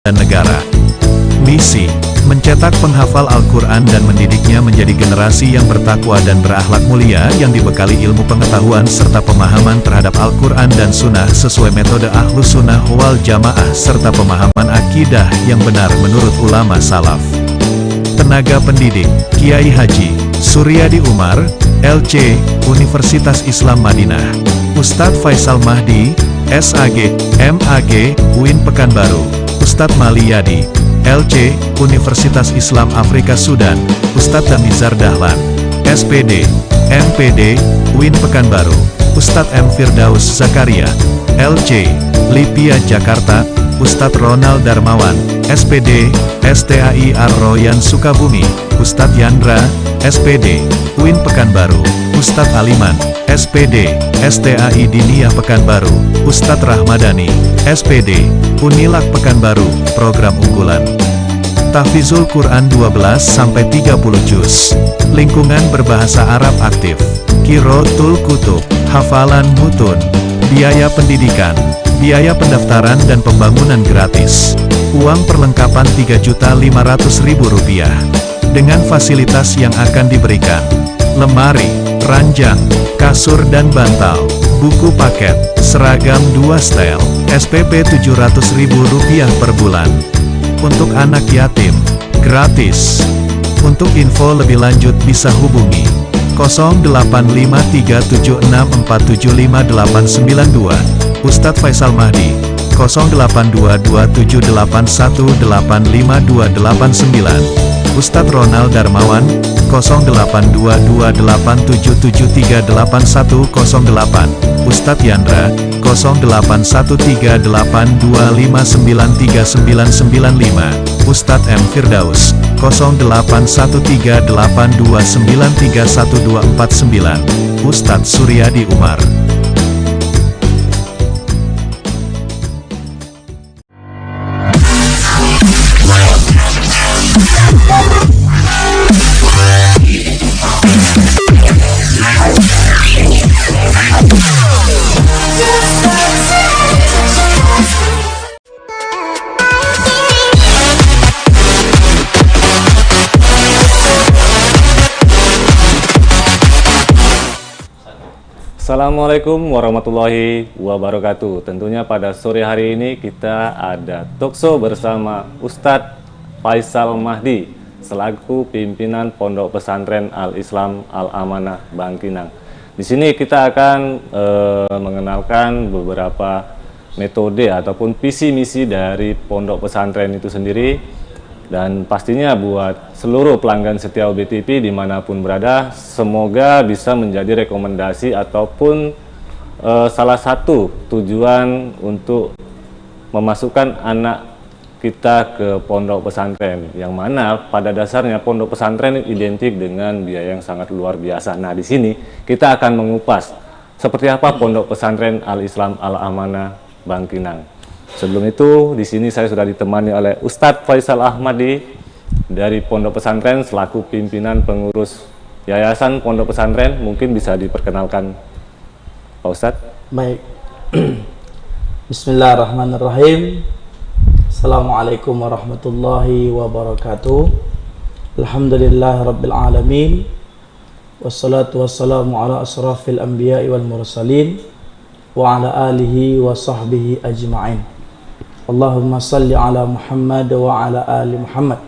dan negara. Misi: mencetak penghafal Al-Quran dan mendidiknya menjadi generasi yang bertakwa dan berakhlak mulia yang dibekali ilmu pengetahuan serta pemahaman terhadap Al-Quran dan Sunnah sesuai metode Ahlus Sunnah wal Jamaah serta pemahaman akidah yang benar menurut ulama salaf. Tenaga pendidik: Kiai Haji Suryadi Umar, LC, Universitas Islam Madinah. Ustadz Faisal Mahdi, SAG, MAG, UIN Pekanbaru. Ustadz Maliyadi, LC, Universitas Islam Afrika Sudan. Ustadz Damizar Dahlan, SPD, MPD, UIN Pekanbaru. Ustadz M. Firdaus Zakaria, LC, Lipia Jakarta. Ustadz Ronald Darmawan, SPD, STAI Ar-Royan Sukabumi. Ustadz Yandra, SPD, UIN Pekanbaru. Ustadz Aliman, SPD, STAI Diniyah Pekanbaru. Ustadz Rahmadani, SPD, Unilak Pekanbaru, program unggulan. Tahfizul Quran 12-30 juz. Lingkungan berbahasa Arab aktif. Qiraatul Kutub, hafalan mutun. Biaya pendidikan, biaya pendaftaran dan pembangunan gratis. Uang perlengkapan Rp3.500.000. Dengan fasilitas yang akan diberikan: lemari, ranjang, kasur dan bantal, buku paket, seragam 2 setel, SPP Rp700.000 per bulan. Untuk anak yatim, gratis. Untuk info lebih lanjut bisa hubungi 085376475892. Ustadz Faisal Mahdi, 082278185289. Ustadz Ronald Darmawan, 082287738108. Ustadz Yandra, 081382593995. Ustadz M. Firdaus, 081382931249. Ustadz Suryadi Umar. Assalamualaikum warahmatullahi wabarakatuh. Tentunya pada sore hari ini kita ada talkshow bersama Ustadz Faisal Mahdi selaku pimpinan Pondok Pesantren Al-Islam Al-Amanah Bangkinang. Di sini kita akan mengenalkan beberapa metode ataupun visi misi dari Pondok Pesantren itu sendiri. Dan pastinya buat seluruh pelanggan setia UBTV dimanapun berada, semoga bisa menjadi rekomendasi ataupun salah satu tujuan untuk memasukkan anak kita ke pondok pesantren, yang mana pada dasarnya pondok pesantren identik dengan biaya yang sangat luar biasa. Nah, di sini kita akan mengupas seperti apa pondok pesantren Al-Islam Al-Amanah Bangkinang. Sebelum itu, di sini saya sudah ditemani oleh Ustadz Faisal Ahmadi dari Pondok Pesantren selaku pimpinan pengurus Yayasan Pondok Pesantren. Mungkin bisa diperkenalkan, Pak Ustadz. Baik. Bismillahirrahmanirrahim. Assalamualaikum warahmatullahi wabarakatuh. Alhamdulillahirabbil alamin. Wassalatu wassalamu ala asrafil anbiya'i wal mursalin wa ala alihi wa sahbihi ajma'in. Allahumma salli ala Muhammad wa ala ali Muhammad.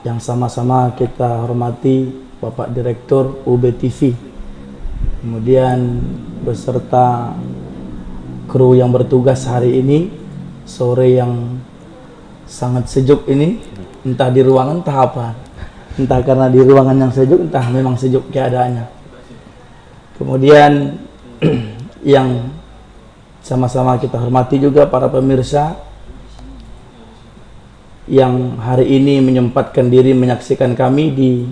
Yang sama-sama kita hormati Bapak Direktur UBTV, kemudian beserta kru yang bertugas hari ini, sore yang sangat sejuk ini, entah di ruangan entah apa, entah karena di ruangan yang sejuk, entah memang sejuk keadaannya. Kemudian yang sama-sama kita hormati juga para pemirsa yang hari ini menyempatkan diri menyaksikan kami di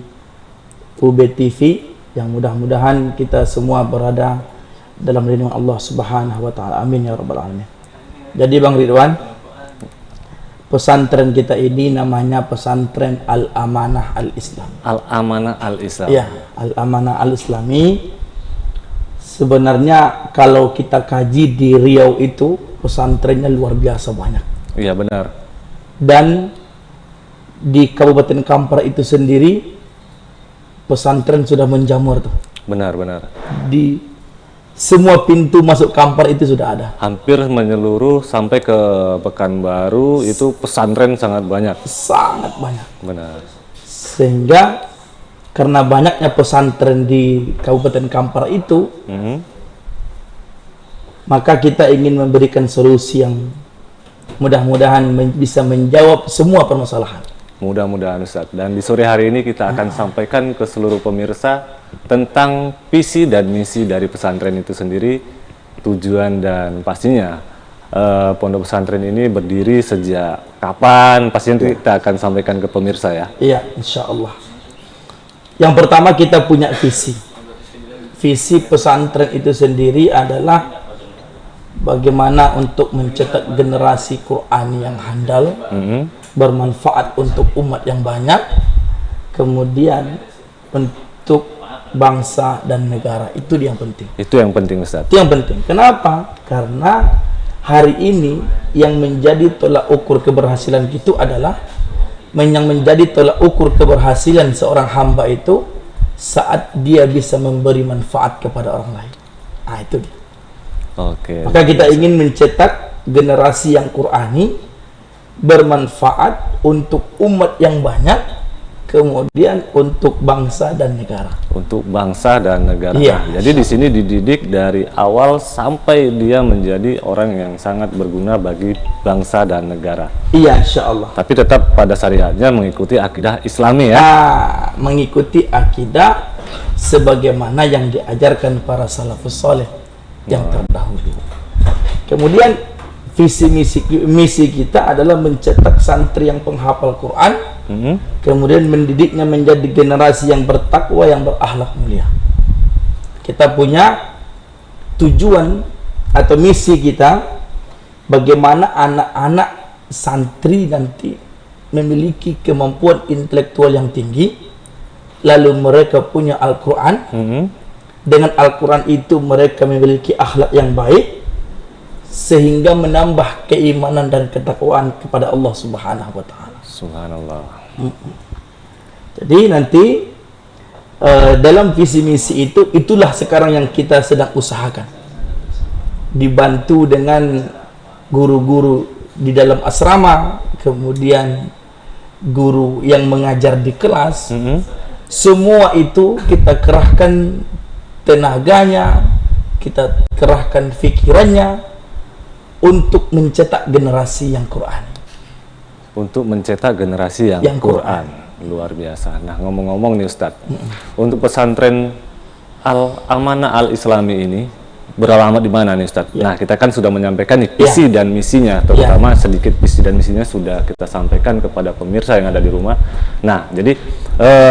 UBTV, yang mudah-mudahan kita semua berada dalam lindungan Allah Subhanahu wa taala. Amin ya rabbal alamin. Jadi Bang Ridwan, pesantren kita ini namanya Pesantren Al-Amanah Al-Islam. Al-Amanah Al-Islam. Ya, Al-Amanah Al-Islami. Sebenarnya kalau kita kaji di Riau itu pesantrennya luar biasa banyak. Iya benar. Dan di Kabupaten Kampar itu sendiri pesantren sudah menjamur tuh. Benar-benar. Di semua pintu masuk Kampar itu sudah ada. Hampir menyeluruh sampai ke Pekanbaru itu pesantren sangat banyak. Sangat banyak. Benar. Sehingga karena banyaknya pesantren di Kabupaten Kampar itu, maka kita ingin memberikan solusi yang mudah-mudahan bisa menjawab semua permasalahan. Mudah-mudahan Ustaz. Dan di sore hari ini kita akan sampaikan ke seluruh pemirsa tentang visi dan misi dari pesantren itu sendiri, tujuan dan pastinya pondok pesantren ini berdiri sejak kapan, pastinya kita akan sampaikan ke pemirsa ya. Iya, insya Allah. Yang pertama kita punya visi. Visi pesantren itu sendiri adalah bagaimana untuk mencetak generasi Qur'ani yang handal, bermanfaat untuk umat yang banyak, kemudian untuk bangsa dan negara. Itu yang penting. Itu yang penting Ustaz. Itu yang penting. Kenapa? Karena hari ini yang menjadi tolak ukur keberhasilan itu adalah yang menjadi tolak ukur keberhasilan seorang hamba itu saat dia bisa memberi manfaat kepada orang lain. Nah, itu dia. Oke. Maka kita ingin mencetak generasi yang Qur'ani, bermanfaat untuk umat yang banyak, kemudian untuk bangsa dan negara. Untuk bangsa dan negara. Iya. Jadi di sini dididik dari awal sampai dia menjadi orang yang sangat berguna bagi bangsa dan negara. Iya, insya Allah. Tapi tetap pada syariatnya mengikuti akidah Islami ya. Mengikuti akidah sebagaimana yang diajarkan para salafus saleh yang terdahulu. Kemudian visi misi kita adalah mencetak santri yang penghafal Quran, kemudian mendidiknya menjadi generasi yang bertakwa, yang berakhlak mulia. Kita punya tujuan atau misi kita, bagaimana anak-anak santri nanti memiliki kemampuan intelektual yang tinggi, lalu mereka punya Al-Quran. Dengan Al-Quran itu mereka memiliki akhlak yang baik, sehingga menambah keimanan dan ketakwaan kepada Allah Subhanahu wa Ta'ala. Subhanallah. Jadi nanti dalam visi misi itu, itulah sekarang yang kita sedang usahakan, dibantu dengan guru-guru di dalam asrama, kemudian guru yang mengajar di kelas. Semua itu kita kerahkan tenaganya, kita kerahkan pikirannya untuk mencetak generasi yang Qur'an. Untuk mencetak generasi yang Quran. Luar biasa. Nah, ngomong-ngomong nih Ustadz, untuk pesantren Al-Amanah Al-Islami ini beralamat di mana nih Ustadz? Nah, kita kan sudah menyampaikan nih visi dan misinya, terutama sedikit visi dan misinya sudah kita sampaikan kepada pemirsa yang ada di rumah. Nah, jadi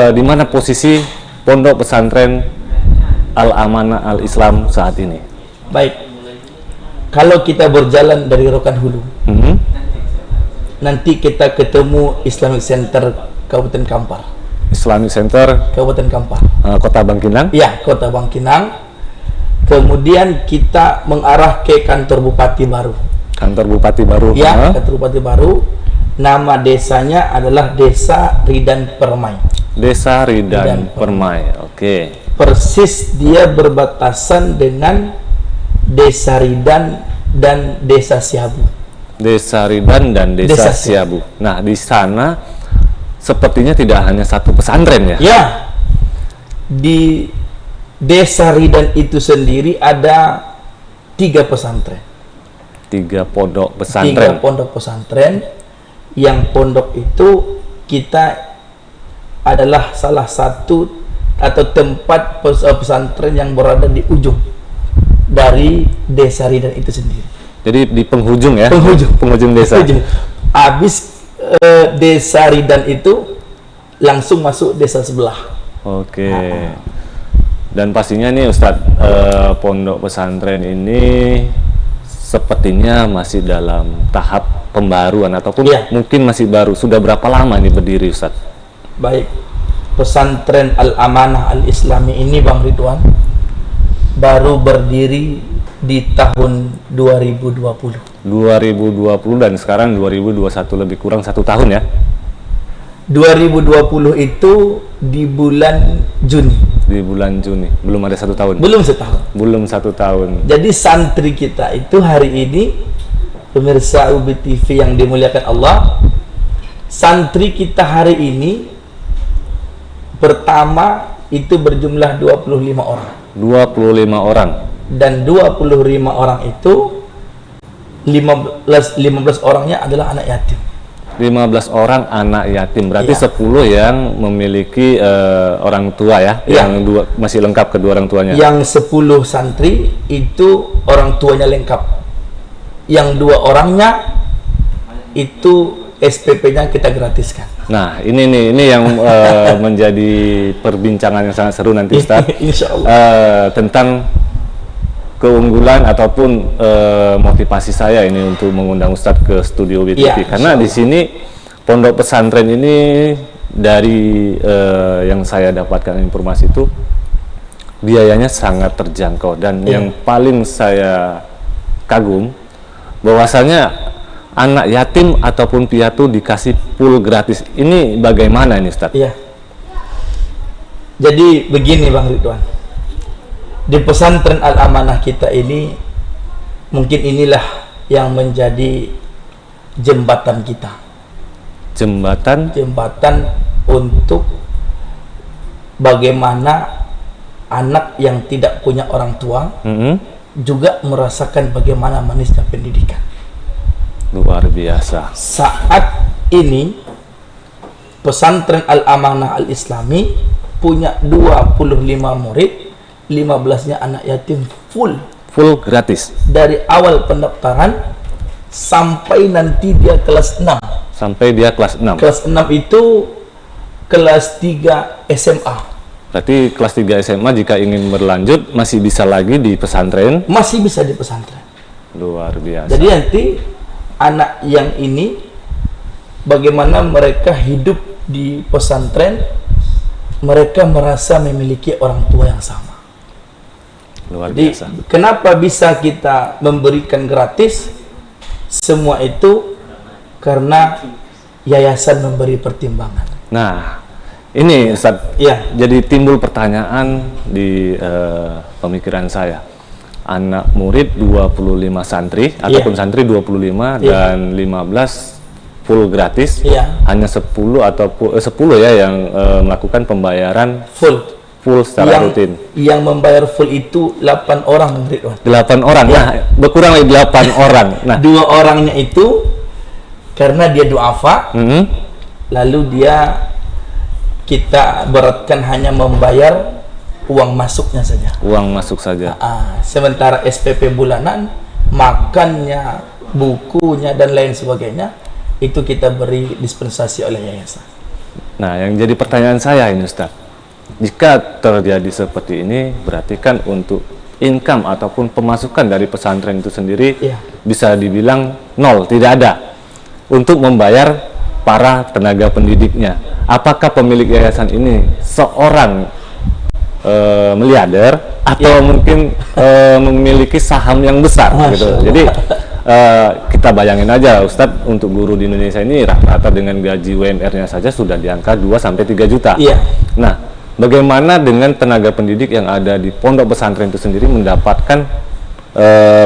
di mana posisi pondok pesantren Al-Amanah Al-Islam saat ini? Baik, kalau kita berjalan dari Rokan Hulu, nanti kita ketemu Islamic Center Kabupaten Kampar. Islamic Center Kabupaten Kampar, Kota Bangkinang? Ya, Kota Bangkinang. Kemudian kita mengarah ke kantor Bupati baru. Kantor Bupati baru? Ya, kantor Bupati baru. Nama desanya adalah Desa Ridan Permai. Desa Ridan Permai, oke. Persis dia berbatasan dengan Desa Ridan dan Desa Siabu. Desa Ridan dan Desa Siabu. Nah, di sana sepertinya tidak hanya satu pesantren ya? Ya, di Desa Ridan itu sendiri ada 3 pesantren. 3 pondok pesantren. 3 pondok pesantren. Yang pondok itu kita adalah salah satu atau tempat pesantren yang berada di ujung dari Desa Ridan itu sendiri. Jadi di penghujung ya? Penghujung desa. Habis Desa Ridan itu langsung masuk desa sebelah. Oke. Dan pastinya nih Ustadz, pondok pesantren ini sepertinya masih dalam tahap pembaruan ataupun mungkin masih baru. Sudah berapa lama ini berdiri Ustadz? Baik, pesantren Al-Amanah Al-Islami ini Bang Ridwan baru berdiri di tahun 2020. 2020 dan sekarang 2021, lebih kurang 1 tahun ya. 2020 itu di bulan Juni. Di bulan Juni, belum ada 1 tahun. Belum setahun. Belum 1 tahun. Jadi santri kita itu hari ini, pemirsa UB TV yang dimuliakan Allah, santri kita hari ini pertama itu berjumlah 25 orang. 25 orang. Dan 25 orang itu 15 orangnya adalah anak yatim. 15 orang anak yatim, berarti Iya. 10 yang memiliki orang tua ya, Iya. yang masih lengkap kedua orang tuanya. Yang 10 santri itu orang tuanya lengkap. Yang 2 orangnya itu SPP-nya kita gratiskan. Nah, ini yang menjadi perbincangan yang sangat seru nanti, Ustaz. Insya Allah. Tentang keunggulan ataupun motivasi saya ini untuk mengundang Ustadz ke studio BTV, Iya, karena di sini pondok pesantren ini dari yang saya dapatkan informasi itu biayanya sangat terjangkau, dan Iya. yang paling saya kagum bahwasanya anak yatim ataupun piatu dikasih full gratis. Ini bagaimana ini, Ustadz? Iya. Jadi begini Bang Ridwan. Di pesantren Al-Amanah kita ini, mungkin inilah yang menjadi jembatan kita. Jembatan Untuk bagaimana anak yang tidak punya orang tua juga merasakan bagaimana manisnya pendidikan. luar biasa. Saat ini pesantren Al-Amanah Al-Islami punya 25 murid, 15-nya anak yatim full Gratis dari awal pendaftaran sampai nanti dia kelas 6. sampai dia kelas 6. Kelas 6 itu kelas 3 SMA. Berarti kelas 3 SMA jika ingin berlanjut masih bisa lagi di pesantren. Masih bisa di pesantren. Luar biasa. Jadi nanti anak yang ini bagaimana mereka hidup di pesantren, mereka merasa memiliki orang tua yang sama. Luar Jadi biasa. kenapa bisa kita memberikan gratis? Semua itu karena yayasan memberi pertimbangan. Nah, ini Ustaz, Iya. jadi timbul pertanyaan di pemikiran saya. Anak murid 25 santri ataupun santri 25 Iya. dan 15 full gratis. Iya. Hanya 10 atau 10 ya yang melakukan pembayaran Full. secara rutin. Yang membayar full itu 8 orang murid. 8 orang. Iya. Nah, berkurang lagi 8 orang. Nah, 2 orangnya itu karena dia duafa, lalu dia kita beratkan hanya membayar uang masuknya saja. uang masuk saja. Sementara SPP bulanan, makannya, bukunya dan lain sebagainya itu kita beri dispensasi oleh yayasan. Nah, yang jadi pertanyaan saya ini Ustaz, jika terjadi seperti ini, berarti kan untuk income ataupun pemasukan dari pesantren itu sendiri Iya. bisa dibilang nol, tidak ada untuk membayar para tenaga pendidiknya. Apakah pemilik yayasan ini seorang miliarder atau mungkin memiliki saham yang besar gitu. Allah. Jadi kita bayangin aja Ustadz, untuk guru di Indonesia ini rata-rata dengan gaji UMR-nya saja sudah di angka 2-3 juta. Iya. Nah, bagaimana dengan tenaga pendidik yang ada di pondok pesantren itu sendiri mendapatkan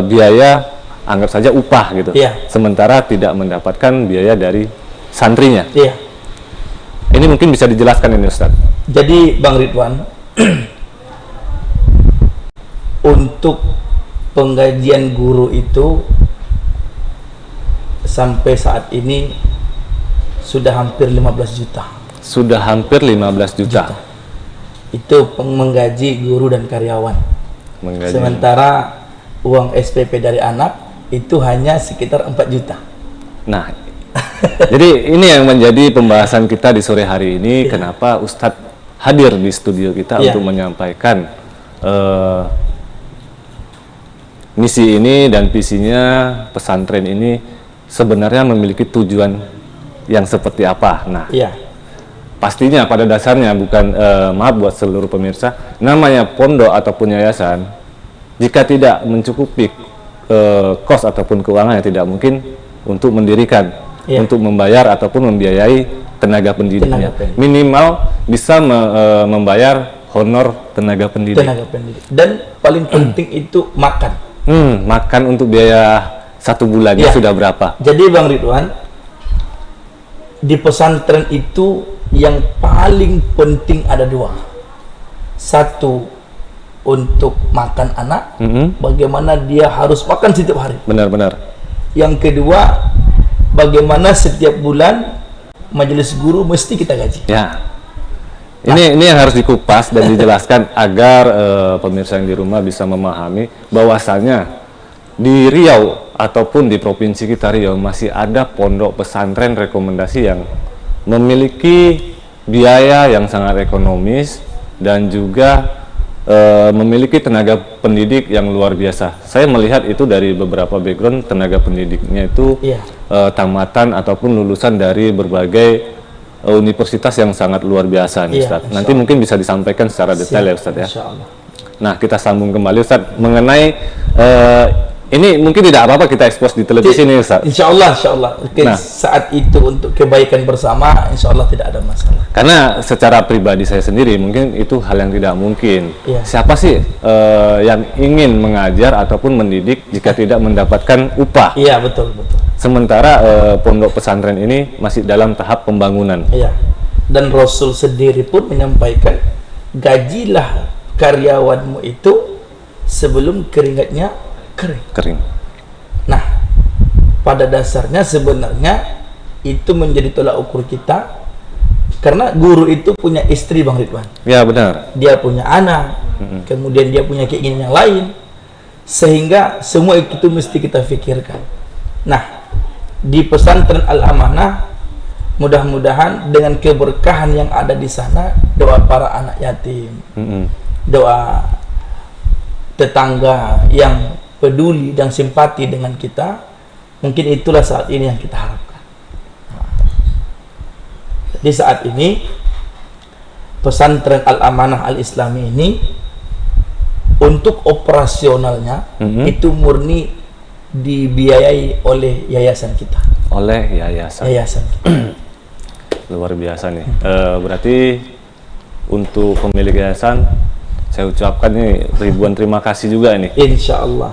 biaya, anggap saja upah gitu, Iya. sementara tidak mendapatkan biaya dari santrinya. Iya. Ini mungkin bisa dijelaskan ini Ustadz. Jadi Bang Ridwan, untuk penggajian guru itu sampai saat ini sudah hampir 15 juta. Sudah hampir 15 juta. Itu menggaji guru dan karyawan. Menggaji. Sementara uang SPP dari anak itu hanya sekitar 4 juta. Nah, jadi ini yang menjadi pembahasan kita di sore hari ini. Iya. Kenapa Ustadz hadir di studio kita Iya. untuk menyampaikan misi ini dan visinya pesantren ini sebenarnya memiliki tujuan yang seperti apa. Nah, Iya. pastinya pada dasarnya bukan, maaf buat seluruh pemirsa, namanya pondok ataupun yayasan, jika tidak mencukupi kos ataupun keuangan yang tidak mungkin untuk mendirikan, untuk membayar ataupun membiayai tenaga pendidiknya. Minimal bisa membayar honor tenaga pendidik. Dan paling penting itu makan. Makan untuk biaya 1 bulannya sudah berapa? Jadi Bang Ridwan, di pesantren itu yang paling penting ada 2. Satu, untuk makan anak, bagaimana dia harus makan setiap hari. Benar-benar. Yang kedua, bagaimana setiap bulan majelis guru mesti kita gaji. Ya. Ini yang harus dikupas dan dijelaskan agar pemirsa yang di rumah bisa memahami bahwasanya di Riau ataupun di provinsi kita Riau masih ada pondok pesantren rekomendasi yang memiliki biaya yang sangat ekonomis dan juga memiliki tenaga pendidik yang luar biasa. Saya melihat itu dari beberapa background tenaga pendidiknya itu tamatan ataupun lulusan dari berbagai universitas yang sangat luar biasa nih, Ustaz. Nanti mungkin bisa disampaikan secara detail ya Ustaz ya. Nah, kita sambung kembali Ustaz mengenai ini mungkin tidak apa-apa kita expose di televisi nih Ustaz. Insya Allah. Nah, saat itu untuk kebaikan bersama, insya Allah tidak ada masalah. Karena secara pribadi saya sendiri mungkin itu hal yang tidak mungkin. Siapa sih yang ingin mengajar ataupun mendidik jika tidak mendapatkan upah? Iya, betul. Sementara pondok pesantren ini masih dalam tahap pembangunan. Iya. Dan Rasul sendiri pun menyampaikan, gajilah karyawanmu itu sebelum keringatnya kering. Nah, pada dasarnya sebenarnya itu menjadi tolak ukur kita, karena guru itu punya istri Bang Ridwan. Ya, benar. Dia punya anak, kemudian dia punya keinginan yang lain, sehingga semua itu mesti kita pikirkan. Nah, di pesantren Al-Amanah, mudah-mudahan dengan keberkahan yang ada di sana, doa para anak yatim, doa tetangga yang peduli dan simpati dengan kita, mungkin itulah saat ini yang kita harapkan. Di saat ini pesantren Al-Amanah Al-Islami ini untuk operasionalnya itu murni dibiayai oleh yayasan kita. Oleh yayasan. Luar biasa nih. Berarti untuk pemilik yayasan saya ucapkan nih ribuan terima kasih juga nih. Insya Allah.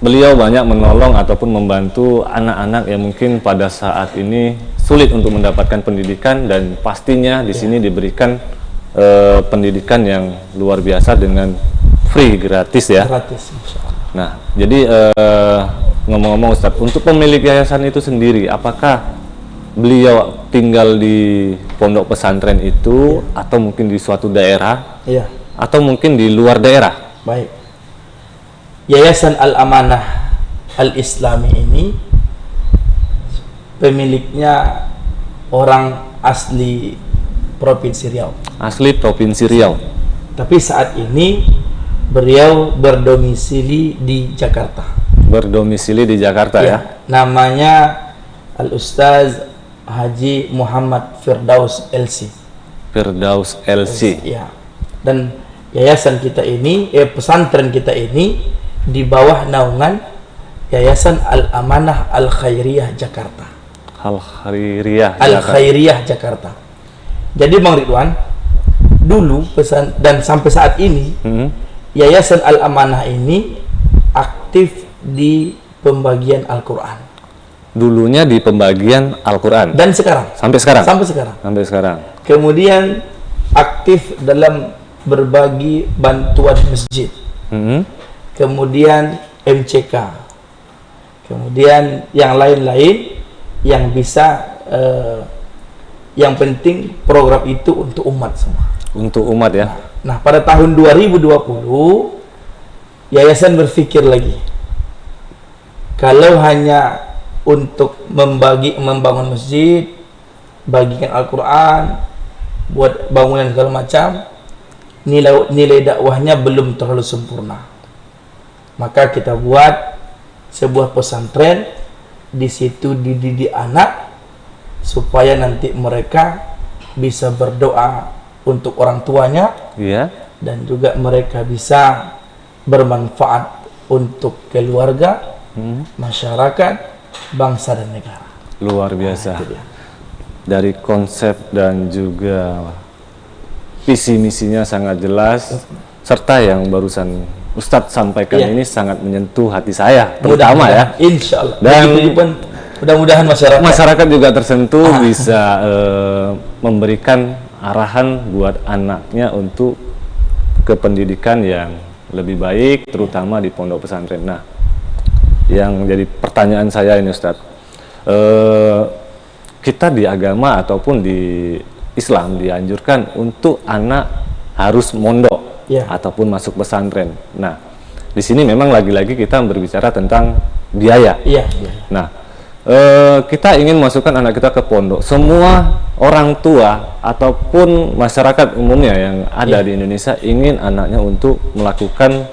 Beliau banyak menolong ataupun membantu anak-anak yang mungkin pada saat ini sulit untuk mendapatkan pendidikan, dan pastinya di sini diberikan pendidikan yang luar biasa dengan free, gratis ya. Gratis, insya Allah. Nah, jadi ngomong-ngomong Ustadz, untuk pemilik yayasan itu sendiri, apakah beliau tinggal di pondok pesantren itu atau mungkin di suatu daerah atau mungkin di luar daerah? Baik. Yayasan Al-Amanah Al-Islami ini pemiliknya orang asli Provinsi Riau. Asli Provinsi Riau. Tapi saat ini beliau berdomisili di Jakarta. Berdomisili di Jakarta ya. Namanya Al-Ustaz Haji Muhammad Firdaus LC. Firdaus LC. Ya. Dan yayasan kita ini, pesantren kita ini di bawah naungan Yayasan Al-Amanah Al-Khairiyah Jakarta. Al-Khairiyah Jakarta. Jadi Bang Ridwan, dulu pesan dan sampai saat ini Yayasan Al-Amanah ini aktif di pembagian Al-Quran. Dulunya di pembagian Al-Quran. Dan sekarang. Sampai sekarang. Sampai sekarang. Kemudian aktif dalam berbagi bantuan masjid. Kemudian MCK. Kemudian yang lain-lain yang bisa, yang penting program itu untuk umat semua. Untuk umat ya. Nah, pada tahun 2020 yayasan berpikir lagi, kalau hanya untuk membangun masjid, bagikan Al-Quran, buat bangunan segala macam, nilai dakwahnya belum terlalu sempurna. Maka kita buat sebuah pesantren, di situ dididik anak supaya nanti mereka bisa berdoa untuk orang tuanya, dan juga mereka bisa bermanfaat untuk keluarga, masyarakat, bangsa dan negara. Luar biasa. Itu dia. Dari konsep dan juga visi misinya sangat jelas, serta yang barusan Ustadz sampaikan ini sangat menyentuh hati saya, terutama ya. Insya Allah. Dan begitu pun mudah-mudahan masyarakat juga tersentuh, bisa memberikan arahan buat anaknya untuk ke pendidikan yang lebih baik, terutama di pondok pesantren. Nah, yang jadi pertanyaan saya ini Ustadz, kita di agama ataupun di Islam dianjurkan untuk anak harus mondok ataupun masuk pesantren. Nah, di sini memang lagi-lagi kita berbicara tentang biaya. Nah, kita ingin masukkan anak kita ke pondok. Semua orang tua ataupun masyarakat umumnya yang ada di Indonesia ingin anaknya untuk melakukan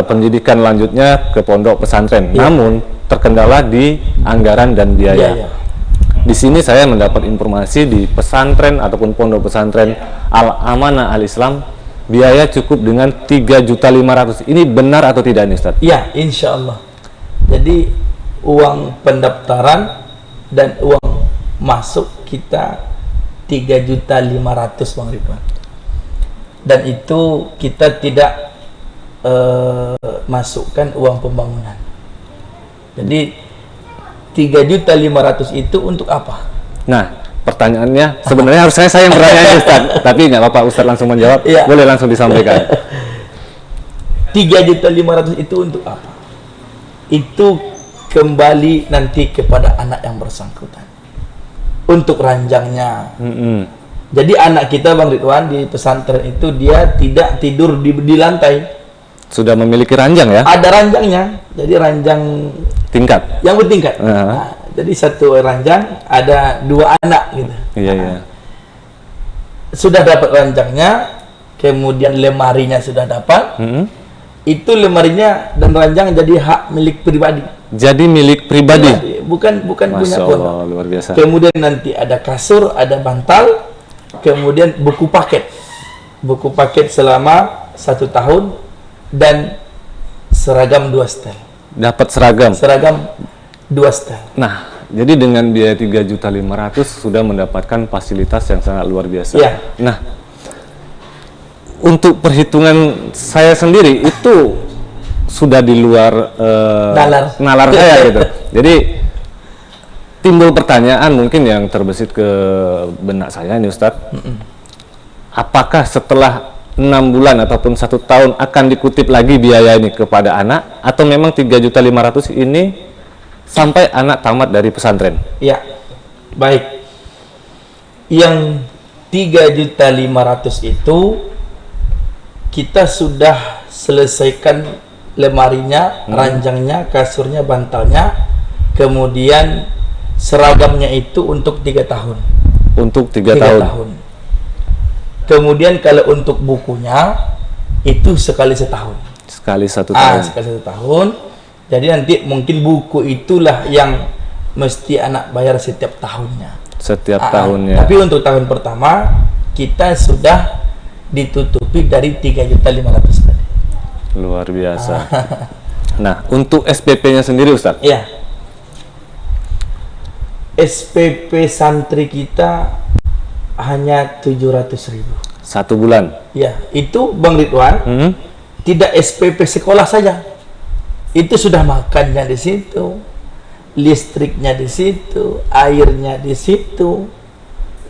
pendidikan lanjutnya ke pondok pesantren. Namun terkendala di anggaran dan biaya. Di sini saya mendapat informasi di pesantren ataupun pondok pesantren Al-Amanah Al-Islam biaya cukup dengan 3.500.000. Ini benar atau tidak nih Ustaz? Iya, insya Allah. Jadi uang pendaftaran dan uang masuk kita 3.500.000 Bang Ridwan. Dan itu kita tidak masukkan uang pembangunan. Jadi 3.500.000 itu untuk apa? Nah, pertanyaannya sebenarnya harus saya yang bertanya Ustaz, tapi nggak apa-apa Ustaz langsung menjawab. Boleh langsung disampaikan. 3.500.000 itu untuk apa? Itu kembali nanti kepada anak yang bersangkutan untuk ranjangnya. Jadi anak kita Bang Ridwan di pesantren itu dia tidak tidur di lantai. Sudah memiliki ranjang ya? Ada ranjangnya. Jadi ranjang tingkat. Yang bertingkat. Nah, jadi satu ranjang ada 2 anak gitu. Iya. Sudah dapat ranjangnya, kemudian lemarinya sudah dapat. Itu lemarinya dan ranjang jadi hak milik pribadi. Jadi milik pribadi. Bukan punya pondok. Luar biasa. Kemudian nanti ada kasur, ada bantal, kemudian buku paket. Buku paket selama 1 tahun dan seragam 2 setel. Dapat seragam 2 setel. Nah, jadi dengan biaya 3.500.000 sudah mendapatkan fasilitas yang sangat luar biasa. Nah, untuk perhitungan saya sendiri itu sudah di luar nalar saya gitu. Jadi timbul pertanyaan mungkin yang terbesit ke benak saya ini Ustadz. Apakah setelah 6 bulan ataupun 1 tahun akan dikutip lagi biaya ini kepada anak, atau memang 3.500.000 ini sampai anak tamat dari pesantren? Ya, baik. Yang 3.500.000 itu kita sudah selesaikan lemarinya, ranjangnya, kasurnya, bantalnya, kemudian seragamnya itu untuk 3 tahun. Untuk 3 tahun. Kemudian kalau untuk bukunya itu sekali setahun. Sekali 1 tahun. Sekali 1 tahun. Jadi nanti mungkin buku itulah yang mesti anak bayar setiap tahunnya. Setiap tahunnya. Tapi untuk tahun pertama kita sudah ditutupi dari 3.500.000 tadi. Luar biasa. Nah, untuk SPP-nya sendiri Ustaz? Iya. SPP santri kita hanya 700.000 1 bulan. Ya, itu Bang Ridwan tidak SPP sekolah saja. Itu sudah makannya di situ, listriknya di situ, airnya di situ,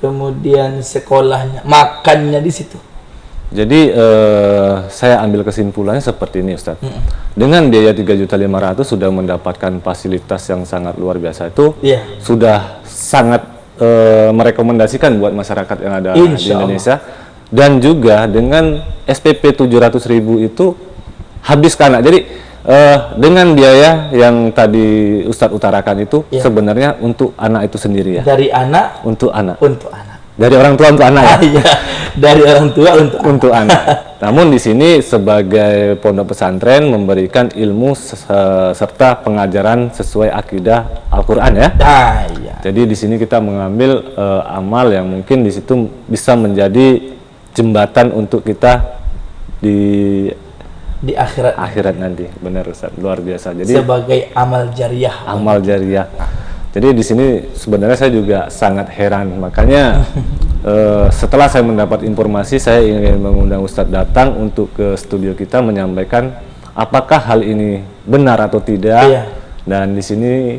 kemudian sekolahnya, makannya di situ. Jadi saya ambil kesimpulannya seperti ini Ustaz. Dengan biaya 3.500.000 sudah mendapatkan fasilitas yang sangat luar biasa itu, sudah sangat merekomendasikan buat masyarakat yang ada di Indonesia. Dan juga dengan SPP 700.000 itu habis ke anak. Jadi dengan biaya yang tadi Ustadz utarakan itu sebenarnya untuk anak itu sendiri ya. Dari anak untuk anak. Untuk anak. Dari orang tua untuk anak ya. Dari orang tua untuk anak. Namun di sini sebagai pondok pesantren memberikan ilmu serta pengajaran sesuai akidah Al-Qur'an ya. Jadi di sini kita mengambil amal yang mungkin di situ bisa menjadi jembatan untuk kita di akhirat. Akhirat nanti, benar Ustaz, luar biasa. Jadi sebagai amal jariah. Amal jariah. Jadi di sini sebenarnya saya juga sangat heran, makanya setelah saya mendapat informasi, saya ingin mengundang Ustadz datang untuk ke studio kita menyampaikan apakah hal ini benar atau tidak. Iya. Dan di sini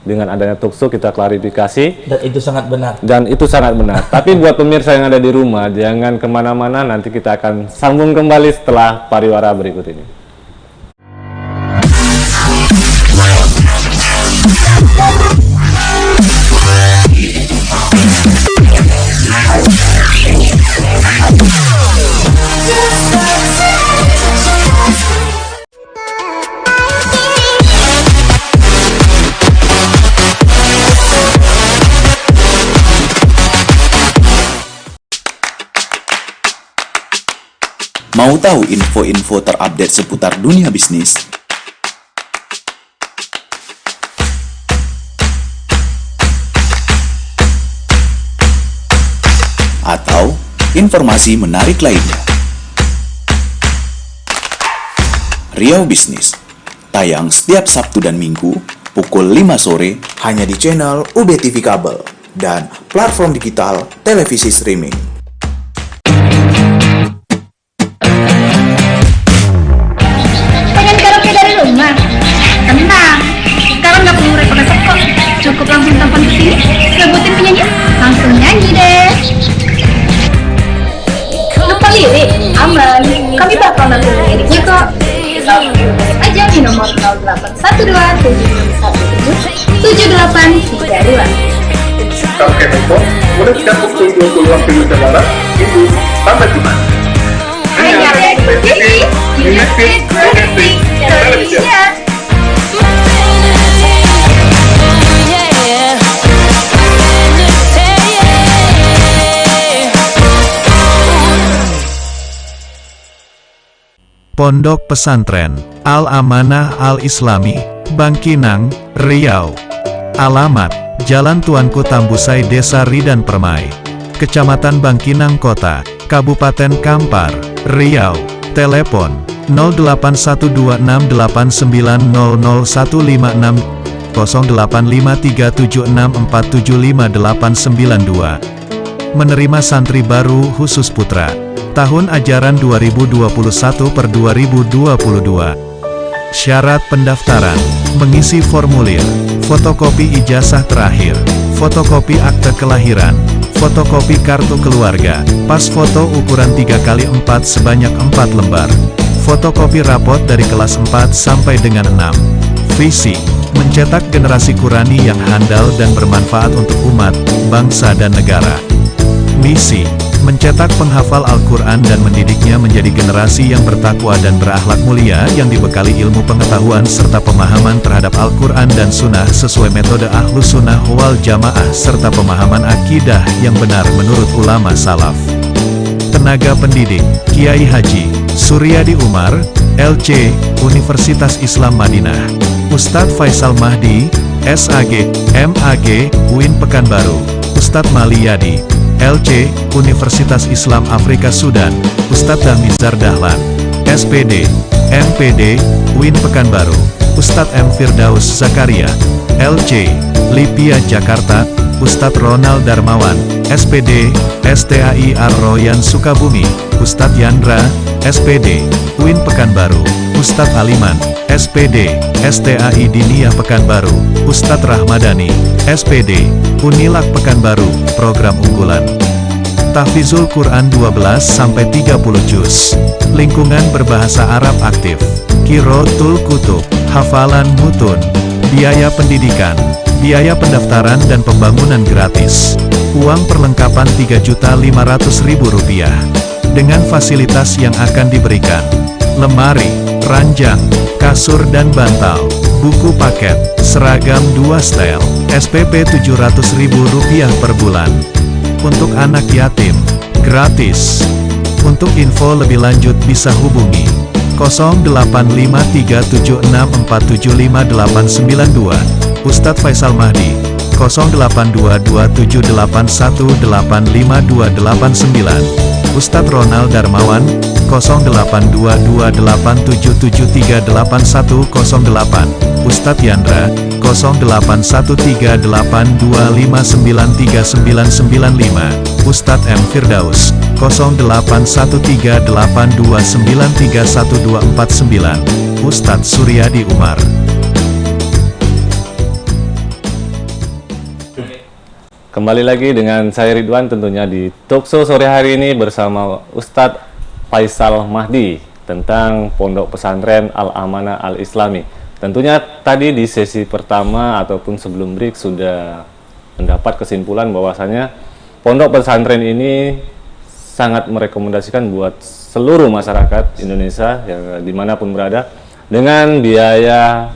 dengan adanya talkshow kita klarifikasi. Dan itu sangat benar. Dan itu sangat benar. Tapi buat pemirsa yang ada di rumah, jangan kemana-mana, nanti kita akan sambung kembali setelah pariwara berikut ini. Mau tahu info-info terupdate seputar dunia bisnis? Atau informasi menarik lainnya? Riau Bisnis tayang setiap Sabtu dan Minggu pukul 5 sore hanya di channel UBTV Kabel dan platform digital televisi streaming. Tenang, sekarang nggak perlu repot-repot kok. Cukup langsung telepon ke sini, sebutin penyanyi, langsung nyanyi deh. Lupa lirik? Aman, kami bakal nanti liriknya kok. Aja di nomor 0812-7617-7832. Pakai telepon, kemudian pukul 20 waktu Indonesia Barat, itu sampai Jumat. Hanya di TV, United Broadcasting Indonesia. Pondok Pesantren Al-Amanah Al-Islami, Bangkinang, Riau. Alamat: Jalan Tuanku Tambusai, Desa Ridan Permai, Kecamatan Bangkinang Kota, Kabupaten Kampar, Riau. Telepon 081268900156 085376475892. Menerima santri baru khusus putra tahun ajaran 2021/2022. Syarat pendaftaran: mengisi formulir, fotokopi ijazah terakhir, fotokopi akte kelahiran, fotokopi kartu keluarga, pas foto ukuran 3x4 sebanyak 4 lembar, fotokopi rapot dari kelas 4 sampai dengan 6. Visi: mencetak generasi Qurani yang handal dan bermanfaat untuk umat, bangsa dan negara. Misi: mencetak penghafal Al-Quran dan mendidiknya menjadi generasi yang bertakwa dan berakhlak mulia yang dibekali ilmu pengetahuan serta pemahaman terhadap Al-Quran dan Sunnah sesuai metode Ahlus Sunnah wal Jamaah serta pemahaman akidah yang benar menurut ulama salaf. Tenaga pendidik: Kiai Haji Suryadi Umar, LC, Universitas Islam Madinah. Ustadz Faisal Mahdi, SAG, MAG, UIN Pekanbaru. Ustadz Maliyadi, LC, Universitas Islam Afrika Sudan. Ustadz Damizar Dahlan, SPD, MPD, UIN Pekanbaru. Ustadz M. Firdaus Zakaria, LC, Lipia Jakarta. Ustadz Ronald Darmawan, SPD, STAI Ar-Royan Sukabumi. Ustadz Yandra, SPD, UIN Pekanbaru. Ustadz Aliman, SPD, STAI Diniyah Pekanbaru. Ustadz Rahmadani, SPD, Unilak Pekanbaru. Program unggulan: Tahfizul Quran 12-30 juz. Lingkungan berbahasa Arab aktif. Qiraatul Kutub. Hafalan mutun. Biaya pendidikan, biaya pendaftaran dan pembangunan gratis. Uang perlengkapan Rp3.500.000. Dengan fasilitas yang akan diberikan: lemari, ranjang, kasur dan bantal, buku paket, seragam 2 setel, SPP Rp700.000 per bulan. Untuk anak yatim, gratis. Untuk info lebih lanjut bisa hubungi 085376475892. Ustadz Faisal Mahdi 08227818152889. Ustadz Ronald Darmawan, 082287738108, Ustadz Yandra, 081382593995, Ustadz M. Firdaus, 081382931249, Ustadz Suryadi Umar. Kembali lagi dengan saya Ridwan tentunya di Talkshow sore hari ini bersama Ustadz Faisal Mahdi tentang Pondok Pesantren Al-Amanah Al-Islami. Tentunya tadi di sesi pertama ataupun sebelum break sudah mendapat kesimpulan bahwasanya Pondok Pesantren ini sangat merekomendasikan buat seluruh masyarakat Indonesia yang dimanapun berada dengan biaya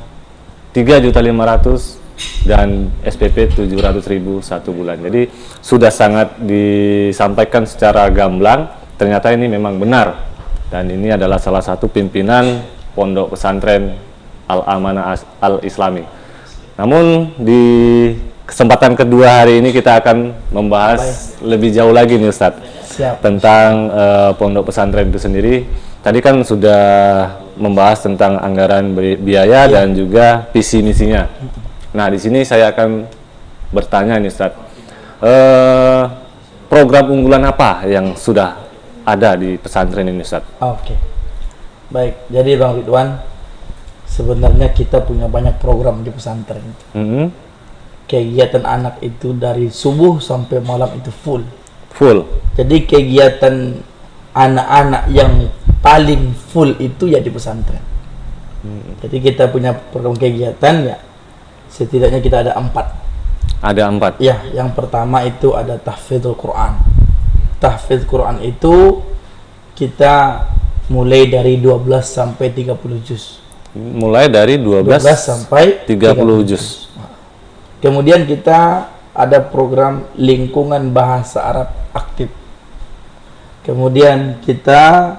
3.500.000 dan SPP 700.000 satu bulan. Jadi sudah sangat disampaikan secara gamblang, ternyata ini memang benar. Dan ini adalah salah satu pimpinan Pondok Pesantren Al-Amanah Al-Islami. Namun di kesempatan kedua hari ini kita akan membahas lebih jauh lagi nih Ustadz. Siap. Tentang Pondok Pesantren itu sendiri. Tadi kan sudah membahas tentang anggaran biaya dan juga visi misinya. Nah, di sini saya akan bertanya nih Ustadz, program unggulan apa yang sudah ada di pesantren ini Ustadz? Oke. Baik, jadi Bang Ridwan, sebenarnya kita punya banyak program di pesantren. Kegiatan anak itu dari subuh sampai malam itu full. Jadi kegiatan anak-anak yang paling full itu ya di pesantren. Jadi kita punya program kegiatan ya. Setidaknya kita ada 4. Ada 4? Ya, yang pertama itu ada tahfidzul Quran. Tahfidz Quran itu kita mulai dari 12 sampai 30 juz. Mulai dari 12 sampai 30 juz. Kemudian kita ada program lingkungan bahasa Arab aktif. Kemudian kita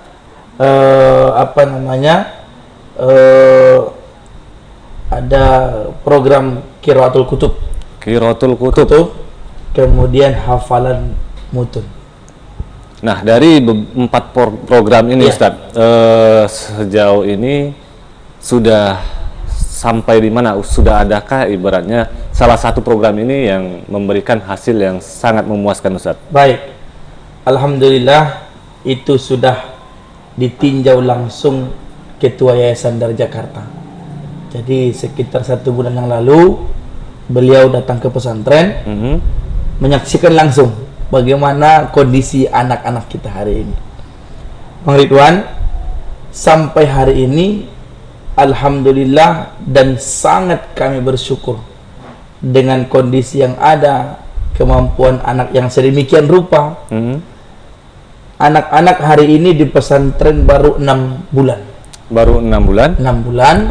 ada program Qiraatul Kutub. Kemudian hafalan mutun. Nah, dari 4 program ini Ustadz, sejauh ini sudah sampai di mana? Sudah adakah ibaratnya salah satu program ini yang memberikan hasil yang sangat memuaskan Ustadz? Baik, alhamdulillah itu sudah ditinjau langsung Ketua Yayasan dari Jakarta. Jadi sekitar 1 bulan yang lalu beliau datang ke pesantren, menyaksikan langsung bagaimana kondisi anak-anak kita hari ini. Bang Ridwan, sampai hari ini alhamdulillah dan sangat kami bersyukur dengan kondisi yang ada, kemampuan anak yang sedemikian rupa. Anak-anak hari ini di pesantren baru 6 bulan. Baru 6 bulan? 6 bulan.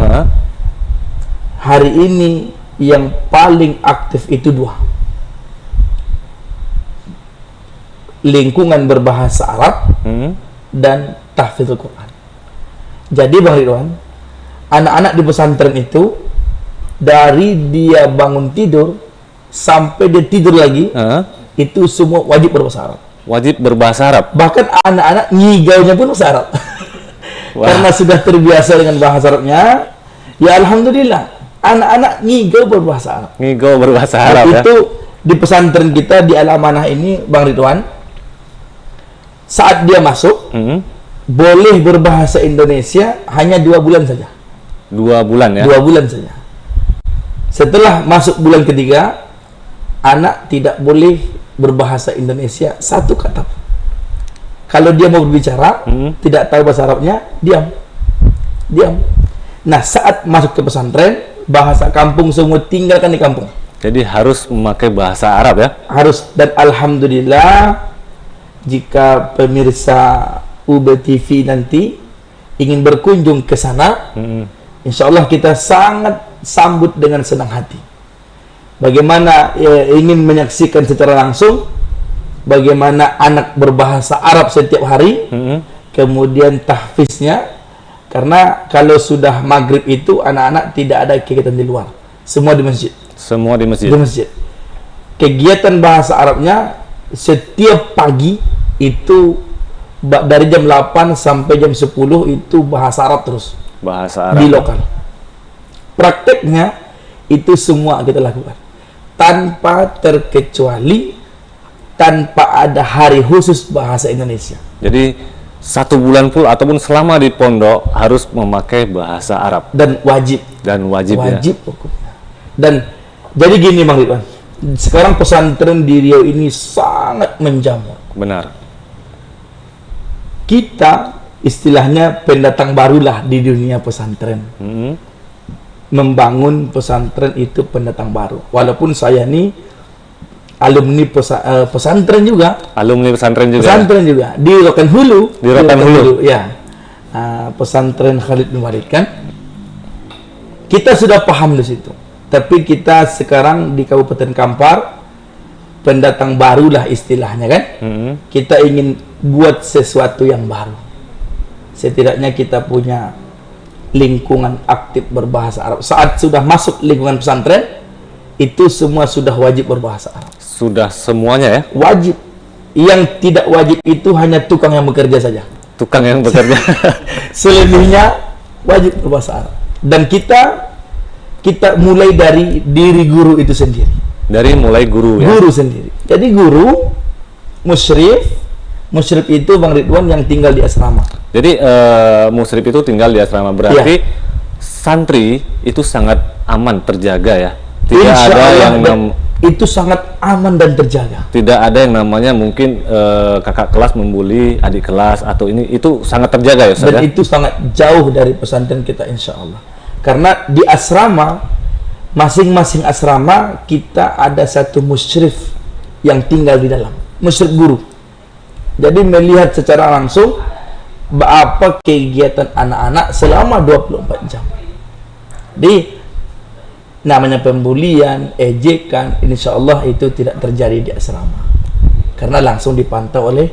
Hari ini yang paling aktif itu 2. Lingkungan berbahasa Arab dan tahfidzul Quran. Jadi Bang Ridwan, anak-anak di pesantren itu dari dia bangun tidur sampai dia tidur lagi, itu semua wajib berbahasa Arab. Wajib berbahasa Arab? Bahkan anak-anak ngigaunya pun bahasa Arab. Karena sudah terbiasa dengan bahasa Arabnya, ya alhamdulillah anak-anak ngigau berbahasa Arab. Ngigau berbahasa Arab ya? Itu di pesantren kita di Al-Amanah ini Bang Ridwan, saat dia masuk boleh berbahasa Indonesia hanya 2 bulan saja. 2 bulan ya? 2 bulan saja. Setelah masuk bulan ketiga, anak tidak boleh berbahasa Indonesia 1 kata. Kalau dia mau berbicara, tidak tahu bahasa Arabnya, diam. Nah, saat masuk ke pesantren, bahasa kampung semua tinggalkan di kampung. Jadi harus memakai bahasa Arab ya? Harus. Dan alhamdulillah, jika pemirsa UB TV nanti ingin berkunjung ke sana, insya Allah kita sangat sambut dengan senang hati. Bagaimana ingin menyaksikan secara langsung bagaimana anak berbahasa Arab setiap hari, kemudian tahfiznya. Karena kalau sudah maghrib itu anak-anak tidak ada kegiatan di luar, semua di masjid. Semua di masjid. Di masjid. Kegiatan bahasa Arabnya setiap pagi itu dari jam 8 sampai jam 10 itu bahasa Arab terus Bahasa Arab. di lokal. Prakteknya itu semua kita lakukan tanpa terkecuali, tanpa ada hari khusus bahasa Indonesia. Jadi 1 bulan full ataupun selama di pondok harus memakai bahasa Arab Dan wajib ya. wajib hukumnya. Dan jadi gini Bang Ridwan, sekarang pesantren di Riau ini sangat menjamur. Benar. Kita istilahnya pendatang barulah di dunia pesantren. Membangun pesantren itu pendatang baru. Walaupun saya ini alumni pesantren juga. Alumni pesantren juga. Pesantren juga di Rokan Hulu. Di Rokan Hulu. Ya. Pesantren Khalid bin Walid kan. Kita sudah paham di situ. Tapi kita sekarang di Kabupaten Kampar, pendatang barulah istilahnya kan. Kita ingin buat sesuatu yang baru. Setidaknya kita punya lingkungan aktif berbahasa Arab. Saat sudah masuk lingkungan pesantren, itu semua sudah wajib berbahasa Arab. Sudah semuanya ya? Wajib. Yang tidak wajib itu hanya tukang yang bekerja saja. Tukang yang bekerja. Selebihnya wajib berbahasa Arab. Dan kita mulai dari diri guru itu sendiri. Dari mulai guru ya? Guru sendiri. Jadi guru, musyrif itu Bang Ridwan yang tinggal di asrama. Jadi musyrif itu tinggal di asrama. Berarti santri itu sangat aman, terjaga ya? Tidak Insya ada Allah, yang itu sangat aman dan terjaga. tidak ada yang namanya mungkin kakak kelas membuli adik kelas atau ini, itu sangat terjaga ya Ustaz Dan ya? itu sangat jauh dari pesantren kita insya Allah. Karena di asrama, masing-masing asrama kita ada satu musyrif yang tinggal di dalam, musyrif guru. Jadi melihat secara langsung apa kegiatan anak-anak selama 24 jam. Di namanya pembulian, ejekan, insya Allah itu tidak terjadi di asrama. Karena langsung dipantau oleh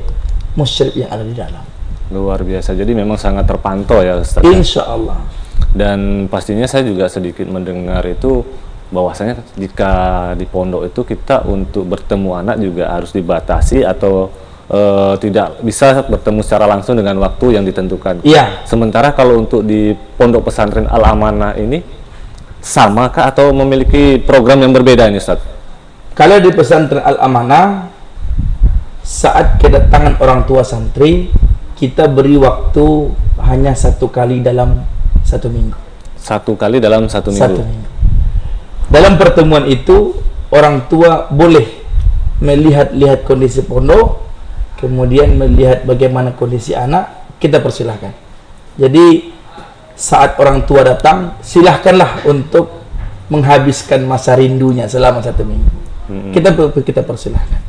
musyrif yang ada di dalam. Luar biasa. Jadi memang sangat terpantau ya Ustaz. Insya Allah. Dan pastinya saya juga sedikit mendengar itu bahwasanya jika di pondok itu kita untuk bertemu anak juga harus dibatasi atau tidak bisa bertemu secara langsung dengan waktu yang ditentukan. Iya. Sementara kalau untuk di pondok pesantren Al-Amanah ini samakah atau memiliki program yang berbeda ini Ustaz? Kalau di pesantren Al-Amanah, saat kedatangan orang tua santri, kita beri waktu hanya 1 kali dalam 1 minggu. 1 kali dalam 1 minggu. 1 minggu. Dalam pertemuan itu, orang tua boleh melihat-lihat kondisi pondok, kemudian melihat bagaimana kondisi anak, kita persilahkan. Jadi saat orang tua datang, silahkanlah untuk menghabiskan masa rindunya selama 1 minggu. Kita persilahkan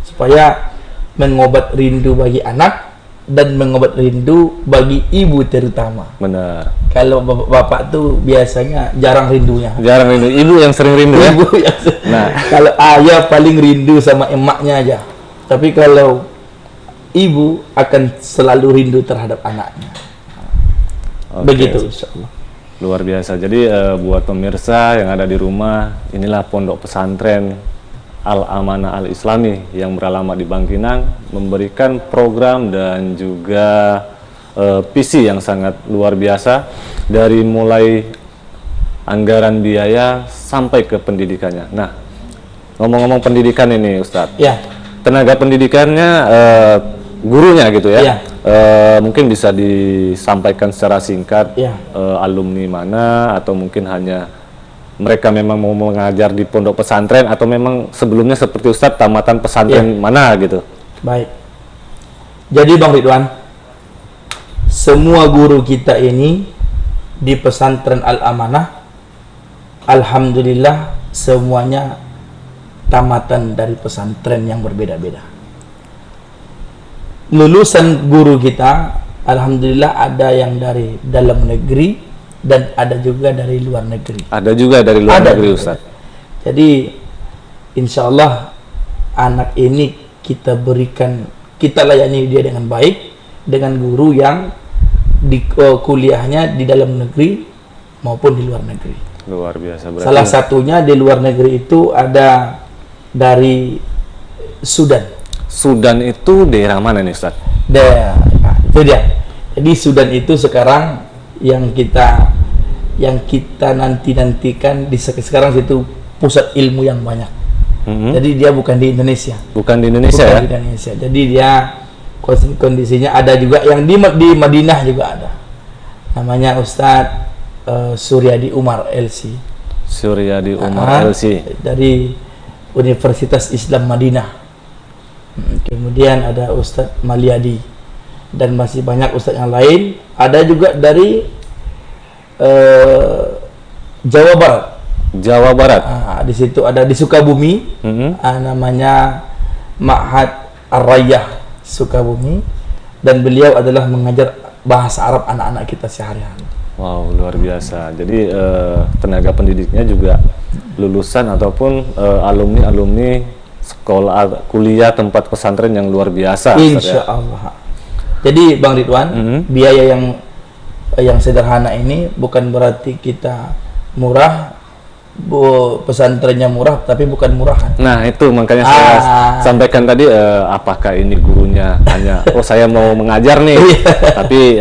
supaya mengobat rindu bagi anak dan mengobat rindu bagi ibu terutama. Benar. Kalau bapak tuh biasanya jarang rindunya. Jarang rindu. Ibu yang sering rindu ya. Ibu yang Nah, kalau ayah paling rindu sama emaknya aja. Tapi kalau ibu akan selalu rindu terhadap anaknya. oke. Begitu insyaallah. Luar biasa. Jadi buat pemirsa yang ada di rumah, inilah pondok pesantren Al-Amanah Al-Islami yang beralamat di Bangkinang, memberikan program dan juga visi yang sangat luar biasa, dari mulai anggaran biaya sampai ke pendidikannya. Nah, ngomong-ngomong pendidikan ini Ustadz, Ya. tenaga pendidikannya, gurunya gitu ya, Ya. Mungkin bisa disampaikan secara singkat, Ya. alumni mana, atau mungkin hanya mereka memang mau mengajar di pondok pesantren, atau memang sebelumnya seperti Ustadz tamatan pesantren mana gitu. Baik. Jadi Bang Ridwan, semua guru kita ini di pesantren Al-Amanah, alhamdulillah semuanya tamatan dari pesantren yang berbeda-beda. Lulusan guru kita, alhamdulillah ada yang dari dalam negeri dan ada juga dari luar negeri. Ada juga dari luar Ada negeri juga. Ustadz. Jadi insya Allah anak ini kita berikan, kita layani dia dengan baik, dengan guru yang di kuliahnya di dalam negeri maupun di luar negeri. Luar biasa. Berarti Salah satunya di luar negeri itu ada dari Sudan. Sudan itu daerah mana nih Ustadz? Nah, itu dia. Jadi Sudan itu sekarang yang kita nantikan di sekarang itu pusat ilmu yang banyak. Jadi dia bukan di Indonesia. Bukan di Indonesia Bukan ya? di Indonesia. Jadi dia kondisinya ada juga yang di Madinah juga ada. Namanya Ustadz Suryadi Umar LC. Suryadi Umar LC. Dari Universitas Islam Madinah. Kemudian ada Ustadz Maliadi dan masih banyak ustadz yang lain. Ada juga dari Jawa Barat. Jawa Barat. Di situ ada di Sukabumi, namanya Ma'had Ar-Rayyah Sukabumi, dan beliau adalah mengajar bahasa Arab anak-anak kita sehari-hari. Wow, luar biasa. Jadi tenaga pendidiknya juga lulusan ataupun alumni sekolah kuliah tempat pesantren yang luar biasa. Insya Allah. Jadi Bang Ridwan, biaya yang sederhana ini bukan berarti kita murah, pesantrennya murah, tapi bukan murahan. Nah itu makanya saya sampaikan tadi, apakah ini gurunya hanya saya mau mengajar nih, tapi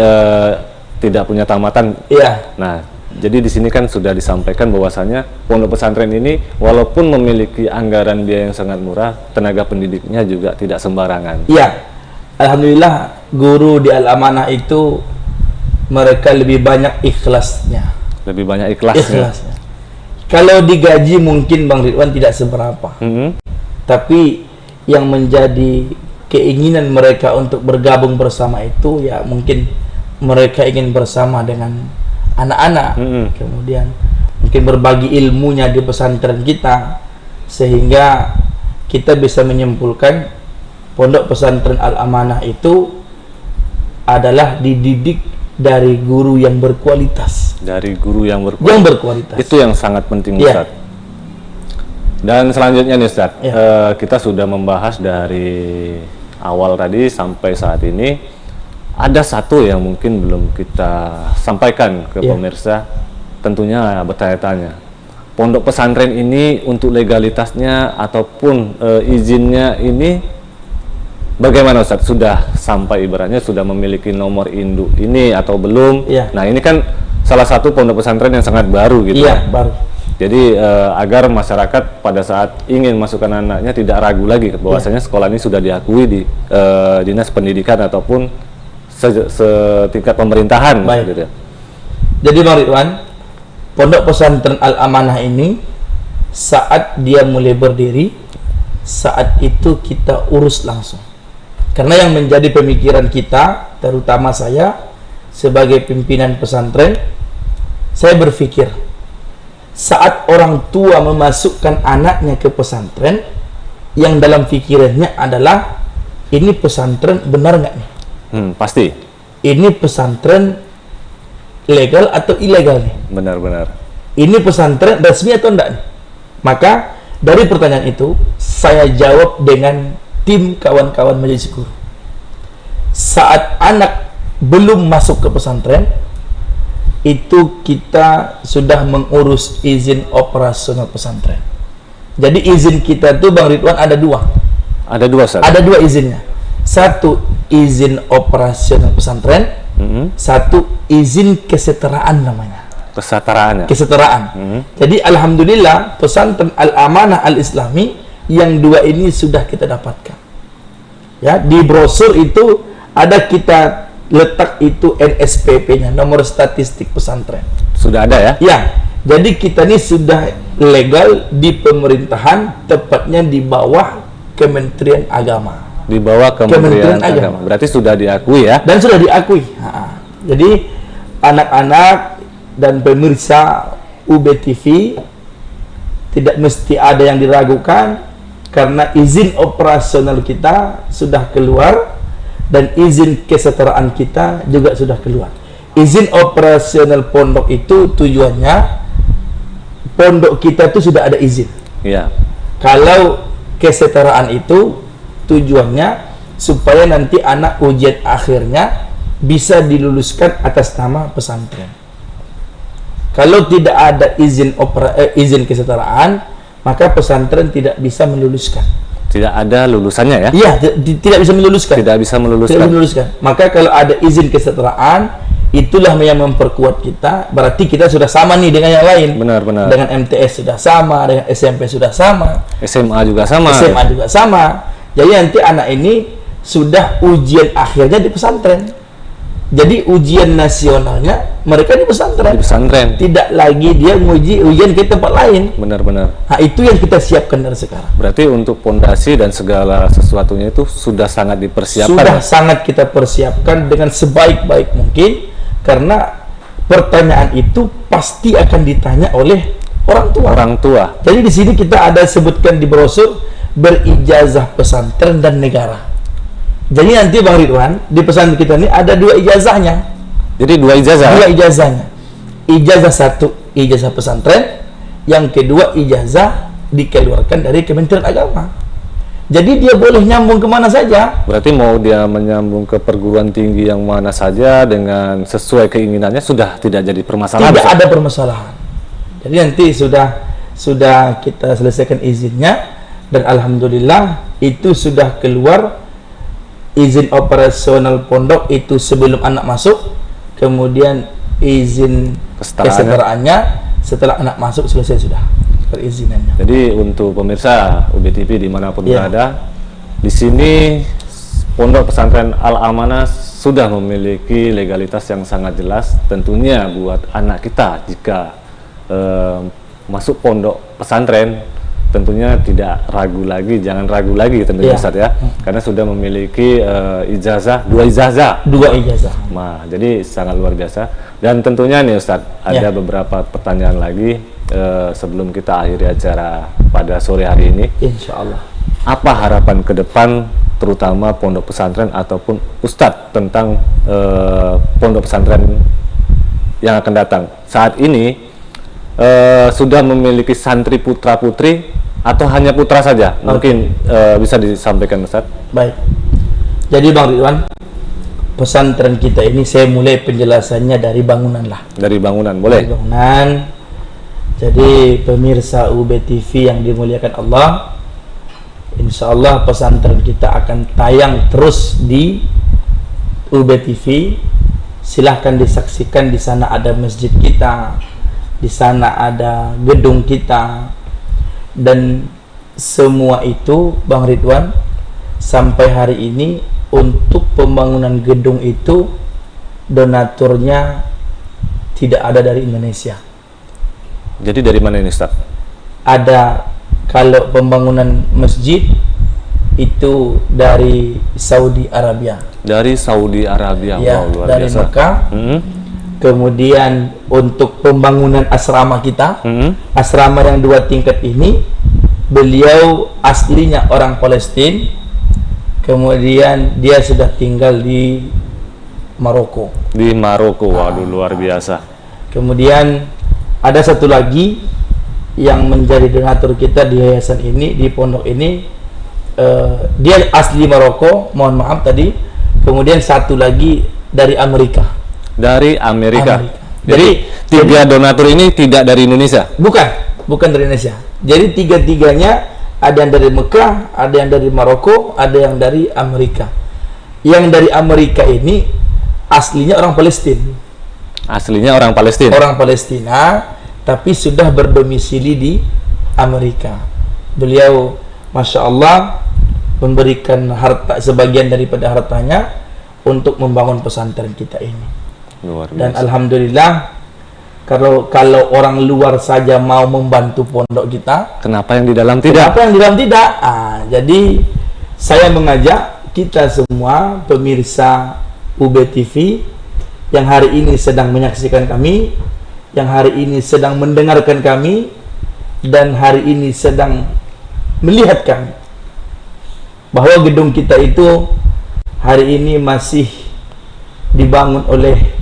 tidak punya tamatan. Iya. Nah jadi di sini kan sudah disampaikan bahwasanya pondok pesantren ini walaupun memiliki anggaran biaya yang sangat murah, tenaga pendidiknya juga tidak sembarangan. Iya. Alhamdulillah guru di Al-Amanah itu mereka lebih banyak ikhlasnya. Lebih banyak ikhlasnya. Kalau digaji mungkin Bang Ridwan tidak seberapa, tapi yang menjadi keinginan mereka untuk bergabung bersama itu ya mungkin mereka ingin bersama dengan anak-anak, kemudian mungkin berbagi ilmunya di pesantren kita, sehingga kita bisa menyimpulkan pondok pesantren Al-Amanah itu adalah dididik dari guru yang berkualitas. Dari guru yang berkualitas. Itu yang sangat penting, Ustaz. Dan selanjutnya nih Ustaz, kita sudah membahas dari awal tadi sampai saat ini. Ada satu yang mungkin belum kita sampaikan ke pemirsa, tentunya bertanya-tanya. Pondok pesantren ini untuk legalitasnya ataupun izinnya ini bagaimana Ustaz? Sudah sampai ibaratnya sudah memiliki nomor induk ini atau belum? Nah ini kan salah satu pondok pesantren yang sangat baru gitu. Baru. Jadi agar masyarakat pada saat ingin masukkan anaknya tidak ragu lagi bahwasanya sekolah ini sudah diakui di Dinas Pendidikan ataupun setingkat pemerintahan. Gitu. Jadi Bang Ridwan, pondok pesantren Al-Amanah ini saat dia mulai berdiri, saat itu kita urus langsung. Karena yang menjadi pemikiran kita, terutama saya sebagai pimpinan pesantren, saya berpikir saat orang tua memasukkan anaknya ke pesantren, yang dalam pikirannya adalah ini pesantren benar nggak nih? Pasti. Ini pesantren legal atau ilegal nih? Benar-benar. Ini pesantren resmi atau enggak nih? Maka dari pertanyaan itu saya jawab dengan tim kawan-kawan majelis guru. Saat anak belum masuk ke pesantren, itu kita sudah mengurus izin operasional pesantren. Jadi izin kita tuh Bang Ridwan ada dua. Ada dua, Ustaz? Ada dua izinnya. Satu izin operasional pesantren, satu izin kesetaraan namanya. Kesetaraan. Jadi alhamdulillah pesantren Al-Amanah Al-Islami yang dua ini sudah kita dapatkan. Ya, di brosur itu ada kita letak itu NSPP-nya, nomor statistik pesantren. Sudah ada ya? Ya. Jadi kita ini sudah legal di pemerintahan, tepatnya di bawah Kementerian Agama. Di bawah Kementerian Agama. Berarti sudah diakui ya? Dan sudah diakui. Jadi anak-anak dan pemirsa UB TV tidak mesti ada yang diragukan, karena izin operasional kita sudah keluar dan izin kesetaraan kita juga sudah keluar. Izin operasional pondok itu tujuannya pondok kita itu sudah ada izin. Iya. Kalau kesetaraan itu tujuannya supaya nanti anak ujian akhirnya bisa diluluskan atas nama pesantren. Kalau tidak ada izin kesetaraan, maka pesantren tidak bisa meluluskan. Tidak ada lulusannya ya? Iya, tidak bisa meluluskan. Tidak bisa Tidak meluluskan. bisa meluluskan. Maka kalau ada izin kesetaraan, itulah yang memperkuat kita. Berarti kita sudah sama nih dengan yang lain. Benar-benar. Dengan MTS sudah sama, dengan SMP sudah sama, SMA juga sama. SMA juga sama. Jadi nanti anak ini sudah ujian akhirnya di pesantren. Jadi ujian nasionalnya mereka di pesantren. Di pesantren. Tidak lagi dia nguji ujian ke tempat lain. Benar-benar. Nah, itu yang kita siapkan dari sekarang. Berarti untuk pondasi dan segala sesuatunya itu sudah sangat dipersiapkan. Sudah sangat kita persiapkan dengan sebaik-baik mungkin, karena pertanyaan itu pasti akan ditanya oleh orang tua. Orang tua. Jadi di sini kita ada sebutkan di brosur berijazah pesantren dan negara. Jadi nanti Bang Ridwan, di pesantren kita ini ada 2 ijazahnya. Jadi 2 ijazah. 2 ijazahnya. Ijazah 1 ijazah pesantren, yang kedua ijazah dikeluarkan dari Kementerian Agama. Jadi dia boleh nyambung kemana saja. Berarti mau dia menyambung ke perguruan tinggi yang mana saja dengan sesuai keinginannya sudah tidak jadi permasalahan. Tidak ada permasalahan. Jadi nanti sudah kita selesaikan izinnya, dan alhamdulillah itu sudah keluar izin operasional pondok itu sebelum anak masuk, kemudian izin kesetaraannya setelah anak masuk selesai sudah perizinannya. Jadi untuk pemirsa UBTV dimanapun berada, di sini Pondok Pesantren Al Amanah sudah memiliki legalitas yang sangat jelas. Tentunya buat anak kita jika masuk pondok pesantren, tentunya tidak ragu lagi, jangan ragu lagi tentunya Ustaz ya, karena sudah memiliki ijazah, 2 ijazah. 2 ijazah. Nah, jadi sangat luar biasa. Dan tentunya nih Ustaz, ada beberapa pertanyaan lagi sebelum kita akhiri acara pada sore hari ini. Insya Allah. Apa harapan ke depan, terutama pondok pesantren ataupun Ustadz tentang pondok pesantren yang akan datang? Saat ini sudah memiliki santri putra putri atau hanya putra saja? Mungkin bisa disampaikan Ustadz. Baik. Jadi Bang Ridwan, pesantren kita ini saya mulai penjelasannya dari bangunan lah. Dari bangunan, boleh? Dari bangunan. Jadi pemirsa UBTV yang dimuliakan Allah, insya Allah pesantren kita akan tayang terus di UBTV. Silahkan disaksikan, di sana ada masjid kita, di sana ada gedung kita, dan semua itu Bang Ridwan sampai hari ini untuk pembangunan gedung itu donaturnya tidak ada dari Indonesia. Jadi dari mana ini Ustaz? Ada, kalau pembangunan masjid itu dari Saudi Arabia. Dari Saudi Arabia, Ya, wow, luar dari biasa. Mekah. Kemudian untuk pembangunan asrama kita, asrama yang 2 tingkat ini, beliau aslinya orang Palestina, kemudian dia sudah tinggal di Maroko. Di Maroko, waduh luar biasa. Kemudian ada satu lagi yang menjadi donatur kita di yayasan ini, di pondok ini, dia asli Maroko, mohon maaf tadi. Kemudian satu lagi dari Amerika. Dari Amerika. Jadi 3 donatur ini tidak dari Indonesia? Bukan dari Indonesia. Jadi 3-tiganya, ada yang dari Mekah, ada yang dari Maroko, ada yang dari Amerika. Yang dari Amerika ini aslinya orang Palestina. Aslinya orang Palestina? Orang Palestina, tapi sudah berdomisili di Amerika. Beliau, Masya Allah, memberikan harta, sebagian daripada hartanya untuk membangun pesantren kita ini. Luar biasa. Dan alhamdulillah, kalau orang luar saja mau membantu pondok kita, kenapa yang di dalam tidak? kenapa yang di dalam tidak? Jadi saya mengajak kita semua pemirsa UBTV yang hari ini sedang menyaksikan kami, yang hari ini sedang mendengarkan kami, dan hari ini sedang melihat kami, bahwa gedung kita itu hari ini masih dibangun oleh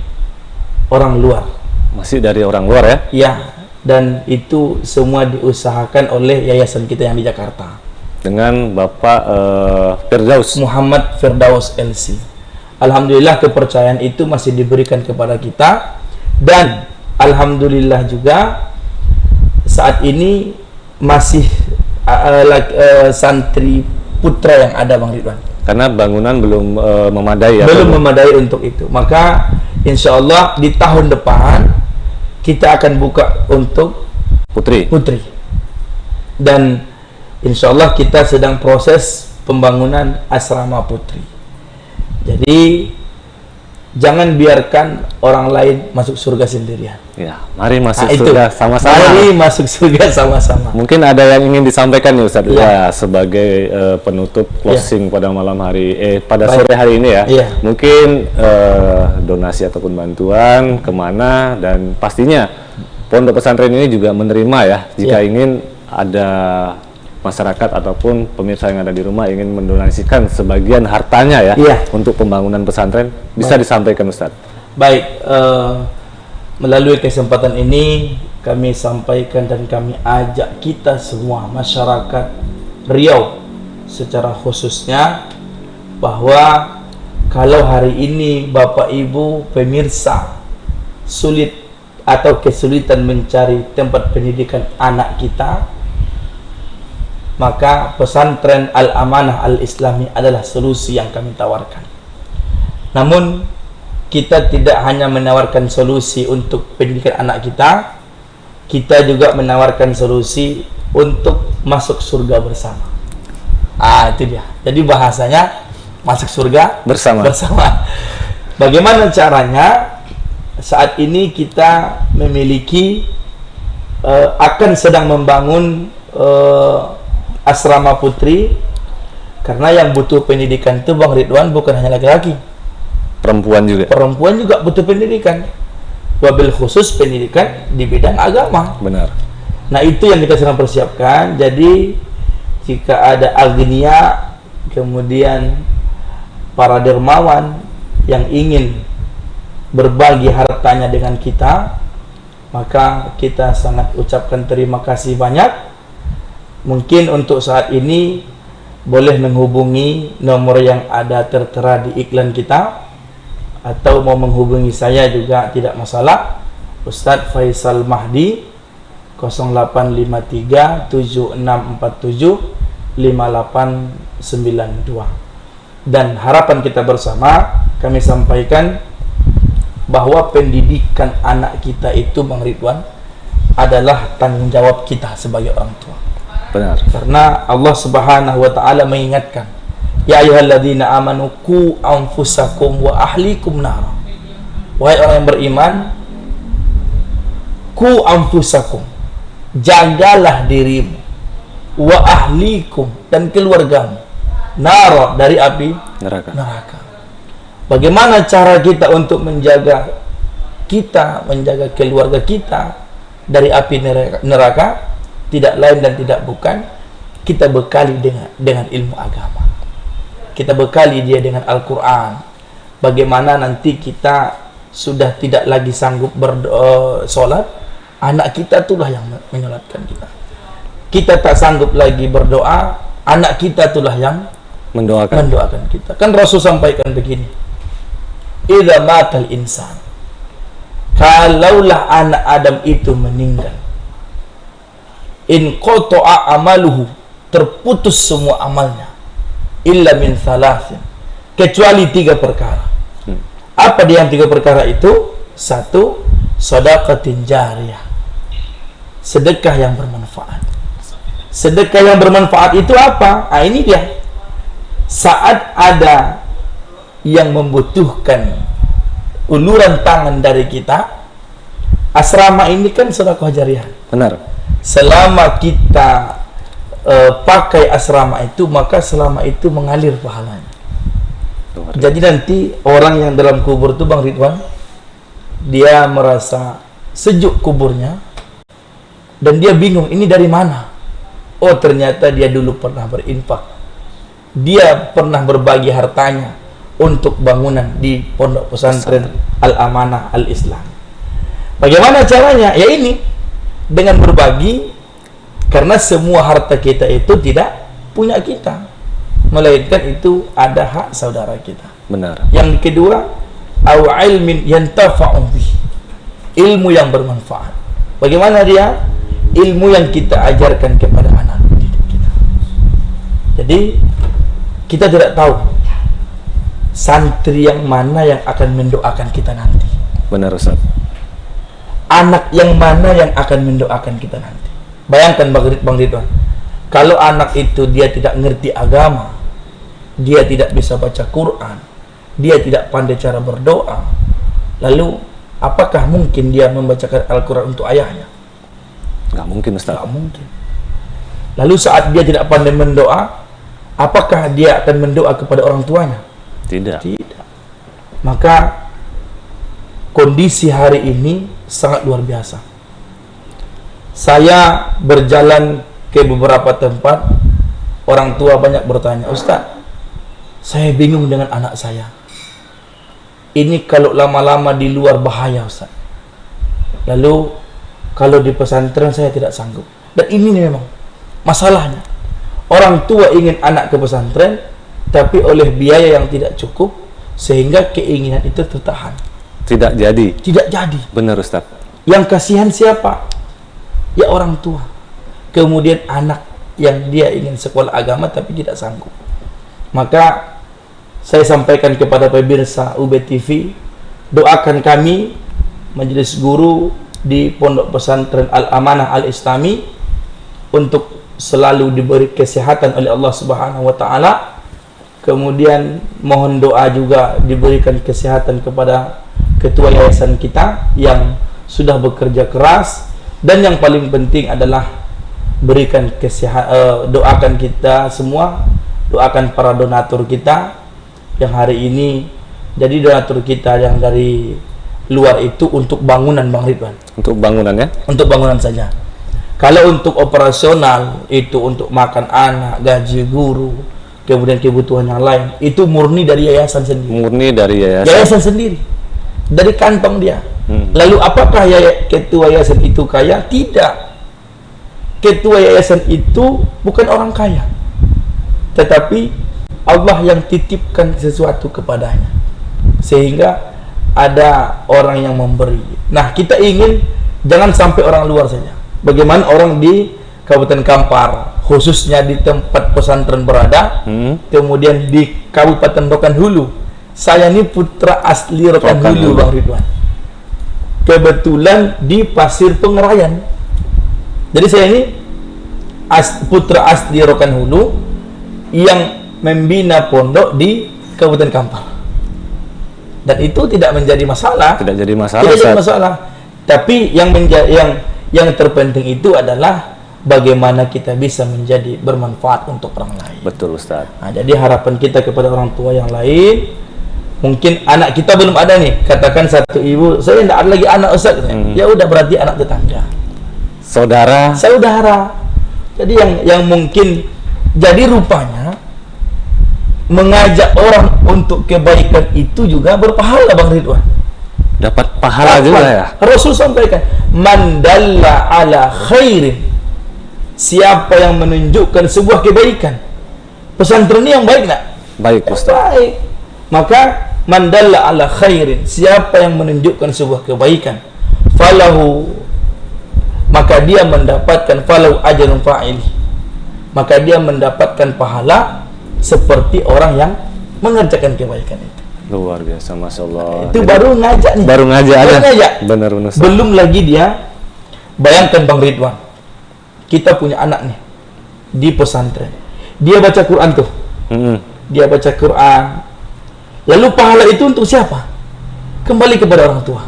orang luar. Masih dari orang luar ya? Ya, dan itu semua diusahakan oleh yayasan kita yang di Jakarta. Dengan Bapak Firdaus Muhammad Firdaus LC. Alhamdulillah kepercayaan itu masih diberikan kepada kita, dan alhamdulillah juga saat ini masih santri putra yang ada, Bang Ridwan. Karena bangunan belum memadai ya. Belum memadai untuk itu. Maka insya Allah di tahun depan kita akan buka untuk putri. Dan insya Allah kita sedang proses pembangunan asrama putri. Jadi jangan biarkan orang lain masuk surga sendirian. Ya, mari masuk Nah, surga sama-sama. Mari masuk surga sama-sama. Mungkin ada yang ingin disampaikan nih Ustadz, Ya. ya, sebagai penutup closing pada malam hari, pada Baik. sore hari ini ya. Iya. Mungkin donasi ataupun bantuan kemana, dan pastinya pondok pesantren ini juga menerima ya, jika Iya. ingin ada masyarakat ataupun pemirsa yang ada di rumah ingin mendonasikan sebagian hartanya ya, Iya. untuk pembangunan pesantren, bisa disampaikan Ustadz. Baik, melalui kesempatan ini kami sampaikan dan kami ajak kita semua masyarakat Riau secara khususnya, bahwa kalau hari ini Bapak Ibu pemirsa sulit atau kesulitan mencari tempat pendidikan anak kita, maka pesantren Al-Amanah Al-Islami adalah solusi yang kami tawarkan. Namun kita tidak hanya menawarkan solusi untuk pendidikan anak kita, kita juga menawarkan solusi untuk masuk surga bersama. Itu dia. Jadi bahasanya masuk surga Bersama. Bagaimana caranya? Saat ini kita memiliki akan sedang membangun asrama putri, karena yang butuh pendidikan itu Bang Ridwan bukan hanya laki-laki, Perempuan juga. butuh pendidikan, wabil khusus pendidikan di bidang agama. Benar. Nah, itu yang kita sedang persiapkan. Jadi jika ada agnia, kemudian para dermawan yang ingin berbagi hartanya dengan kita, maka kita sangat ucapkan terima kasih banyak. Mungkin untuk saat ini boleh menghubungi nomor yang ada tertera di iklan kita, atau mau menghubungi saya juga tidak masalah, Ustadz Faisal Mahdi 0853 7647 5892. Dan harapan kita bersama, kami sampaikan bahwa pendidikan anak kita itu, Bang Ridwan, adalah tanggung jawab kita sebagai orang tua. Benar. Karena Allah Subhanahu wa taala mengingatkan, ya ayyuhalladzina amanu qu anfusakum wa ahlikum nar. Wahai orang yang beriman, qu anfusakum, jagalah dirimu, wa ahlikum, dan keluargamu, nar, dari api neraka. Bagaimana cara kita untuk menjaga keluarga kita dari api neraka? Tidak lain dan tidak bukan, kita bekali dengan ilmu agama. Kita bekali dia dengan Al-Quran. Bagaimana nanti kita sudah tidak lagi sanggup bersolat, anak kita itulah yang menyolatkan kita. Kita tak sanggup lagi berdoa, anak kita itulah yang mendoakan kita. Kan Rasul sampaikan begini, idza matal insan, kalaulah anak Adam itu meninggal, in qata'a amaluhu, terputus semua amalnya, illa min thalathin, kecuali 3 perkara. Apa dia yang 3 perkara itu? 1, shadaqatin jariyah, sedekah yang bermanfaat. Sedekah yang bermanfaat itu apa? Ini dia. Saat ada yang membutuhkan uluran tangan dari kita, asrama ini kan sedekah jariyah. Benar. Selama kita pakai asrama itu, maka selama itu mengalir pahalanya. Jadi nanti orang yang dalam kubur itu, Bang Ridwan, dia merasa sejuk kuburnya dan dia bingung ini dari mana. Oh, ternyata dia dulu pernah berinfak, dia pernah berbagi hartanya untuk bangunan di pondok pesantren Al-Amanah Al-Islam. Bagaimana caranya? Ya ini, dengan berbagi, karena semua harta kita itu tidak punya kita, melainkan itu ada hak saudara kita. Benar. Yang kedua, au ilmin yantafa'u bih, ilmu yang bermanfaat. Bagaimana dia? Ilmu yang kita ajarkan kepada anak didik kita. Jadi kita tidak tahu santri yang mana yang akan mendoakan kita nanti. Benar Ustaz. Anak yang mana yang akan mendoakan kita nanti. Bayangkan Bang Ridwan, kalau anak itu dia tidak ngerti agama, dia tidak bisa baca Quran, dia tidak pandai cara berdoa, lalu apakah mungkin dia membacakan Al-Quran untuk ayahnya? Nggak mungkin Ustaz. Nggak mungkin. Lalu saat dia tidak pandai mendoa, apakah dia akan mendoa kepada orang tuanya? Tidak. Tidak. Maka kondisi hari ini sangat luar biasa. Saya berjalan ke beberapa tempat, orang tua banyak bertanya, Ustaz, saya bingung dengan anak saya. Ini kalau lama-lama di luar bahaya Ustaz. Lalu kalau di pesantren saya tidak sanggup. Dan ini memang masalahnya. Orang tua ingin anak ke pesantren, tapi oleh biaya yang tidak cukup, sehingga keinginan itu tertahan. Tidak jadi. Tidak jadi. Benar Ustaz. Yang kasihan siapa? Ya orang tua. Kemudian anak yang dia ingin sekolah agama tapi tidak sanggup. Maka saya sampaikan kepada pemirsa UB TV, doakan kami majelis guru di Pondok Pesantren Al-Amanah Al-Islami untuk selalu diberi kesehatan oleh Allah Subhanahu wa taala. Kemudian mohon doa juga diberikan kesehatan kepada ketua yayasan kita yang sudah bekerja keras, dan yang paling penting adalah berikan kesehatan, doakan kita semua, doakan para donatur kita yang hari ini jadi donatur kita yang dari luar itu untuk bangunan Bang Ridwan. Untuk bangunan ya? Untuk bangunan saja. Kalau untuk operasional itu untuk makan anak, gaji guru, kemudian kebutuhan yang lain, itu murni dari yayasan sendiri. Murni dari yayasan. Yayasan sendiri. Dari kantong dia. Lalu apakah ketua yayasan itu kaya? Tidak. Ketua yayasan itu bukan orang kaya, tetapi Allah yang titipkan sesuatu kepadanya, sehingga ada orang yang memberi. Nah, kita ingin jangan sampai orang luar saja. Bagaimana orang di Kabupaten Kampar, khususnya di tempat pesantren berada, kemudian di Kabupaten Rokan Hulu. Saya ini putra asli Rokan Hulu, Bang Ridwan. Kebetulan di Pasir Pengerayan. Jadi saya ini putra asli Rokan Hulu yang membina pondok di Kabupaten Kampar. Dan itu tidak menjadi masalah. Tidak jadi masalah. Tidak jadi masalah. Tapi yang terpenting itu adalah bagaimana kita bisa menjadi bermanfaat untuk orang lain. Betul Ustaz. Nah, jadi harapan kita kepada orang tua yang lain, mungkin anak kita belum ada nih, katakan satu ibu, saya tidak ada lagi anak Ustaz. Ya udah, berarti anak tetangga, saudara. Jadi yang mungkin jadi rupanya mengajak orang untuk kebaikan itu juga berpahala Bang Ridwan. Dapat pahala juga ya. Rasul sampaikan, man dalla ala khairin, siapa yang menunjukkan sebuah kebaikan. Pesantren ini yang baik nak? Baik Ustaz. Baik. Maka man dalla ala khairin, siapa yang menunjukkan sebuah kebaikan, falahu, maka dia mendapatkan falahu ajrun fa'ili, maka dia mendapatkan pahala seperti orang yang mengerjakan kebaikan itu. Luar biasa, Masya Allah. Itu jadi, baru ngajak nih. Baru ngajak aja. Benar Ustaz. Belum lagi dia, bayangkan Bang Ridwan, kita punya anak nih di pesantren, dia baca Quran tuh. Dia baca Quran. Lalu pahala itu untuk siapa? Kembali kepada orang tua.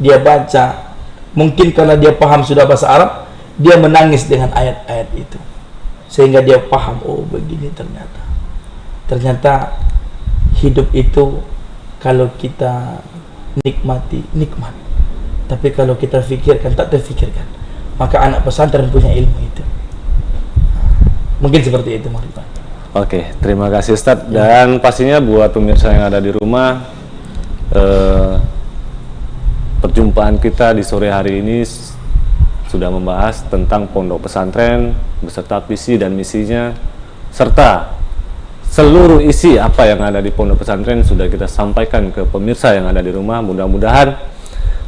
Dia baca, mungkin karena dia paham sudah bahasa Arab, dia menangis dengan ayat-ayat itu, sehingga dia paham, oh begini ternyata hidup itu kalau kita nikmati, nikmat, tapi kalau kita fikirkan, tak terfikirkan. Maka anak pesantren punya ilmu itu. Mungkin seperti itu, Mas. Oke, terima kasih Ustadz. Dan pastinya buat pemirsa yang ada di rumah, perjumpaan kita di sore hari ini sudah membahas tentang pondok pesantren beserta visi dan misinya, serta seluruh isi apa yang ada di pondok pesantren sudah kita sampaikan ke pemirsa yang ada di rumah. Mudah-mudahan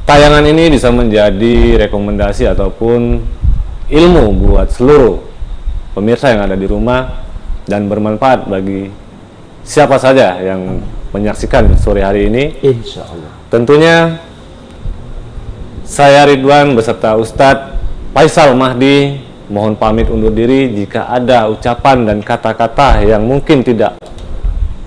tayangan ini bisa menjadi rekomendasi ataupun ilmu buat seluruh pemirsa yang ada di rumah, dan bermanfaat bagi siapa saja yang menyaksikan sore hari ini. Insya Allah. Tentunya saya Ridwan beserta Ustadz Faisal Mahdi mohon pamit undur diri. Jika ada ucapan dan kata-kata yang mungkin tidak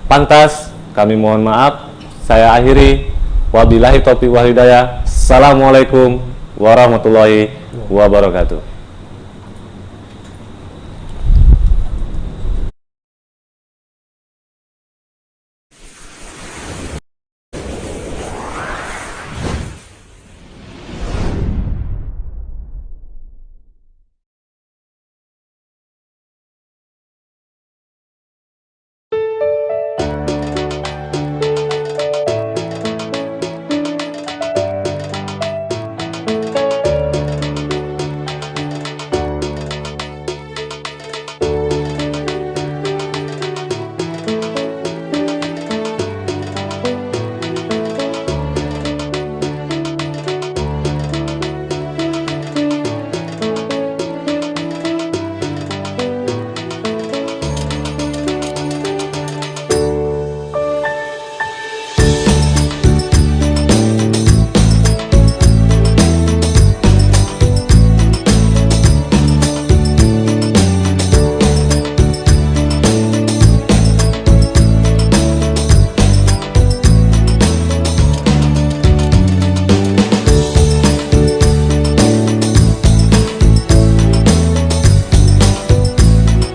pantas, kami mohon maaf. Saya akhiri. Wabillahi taufiq wal hidayah. Assalamualaikum warahmatullahi wabarakatuh.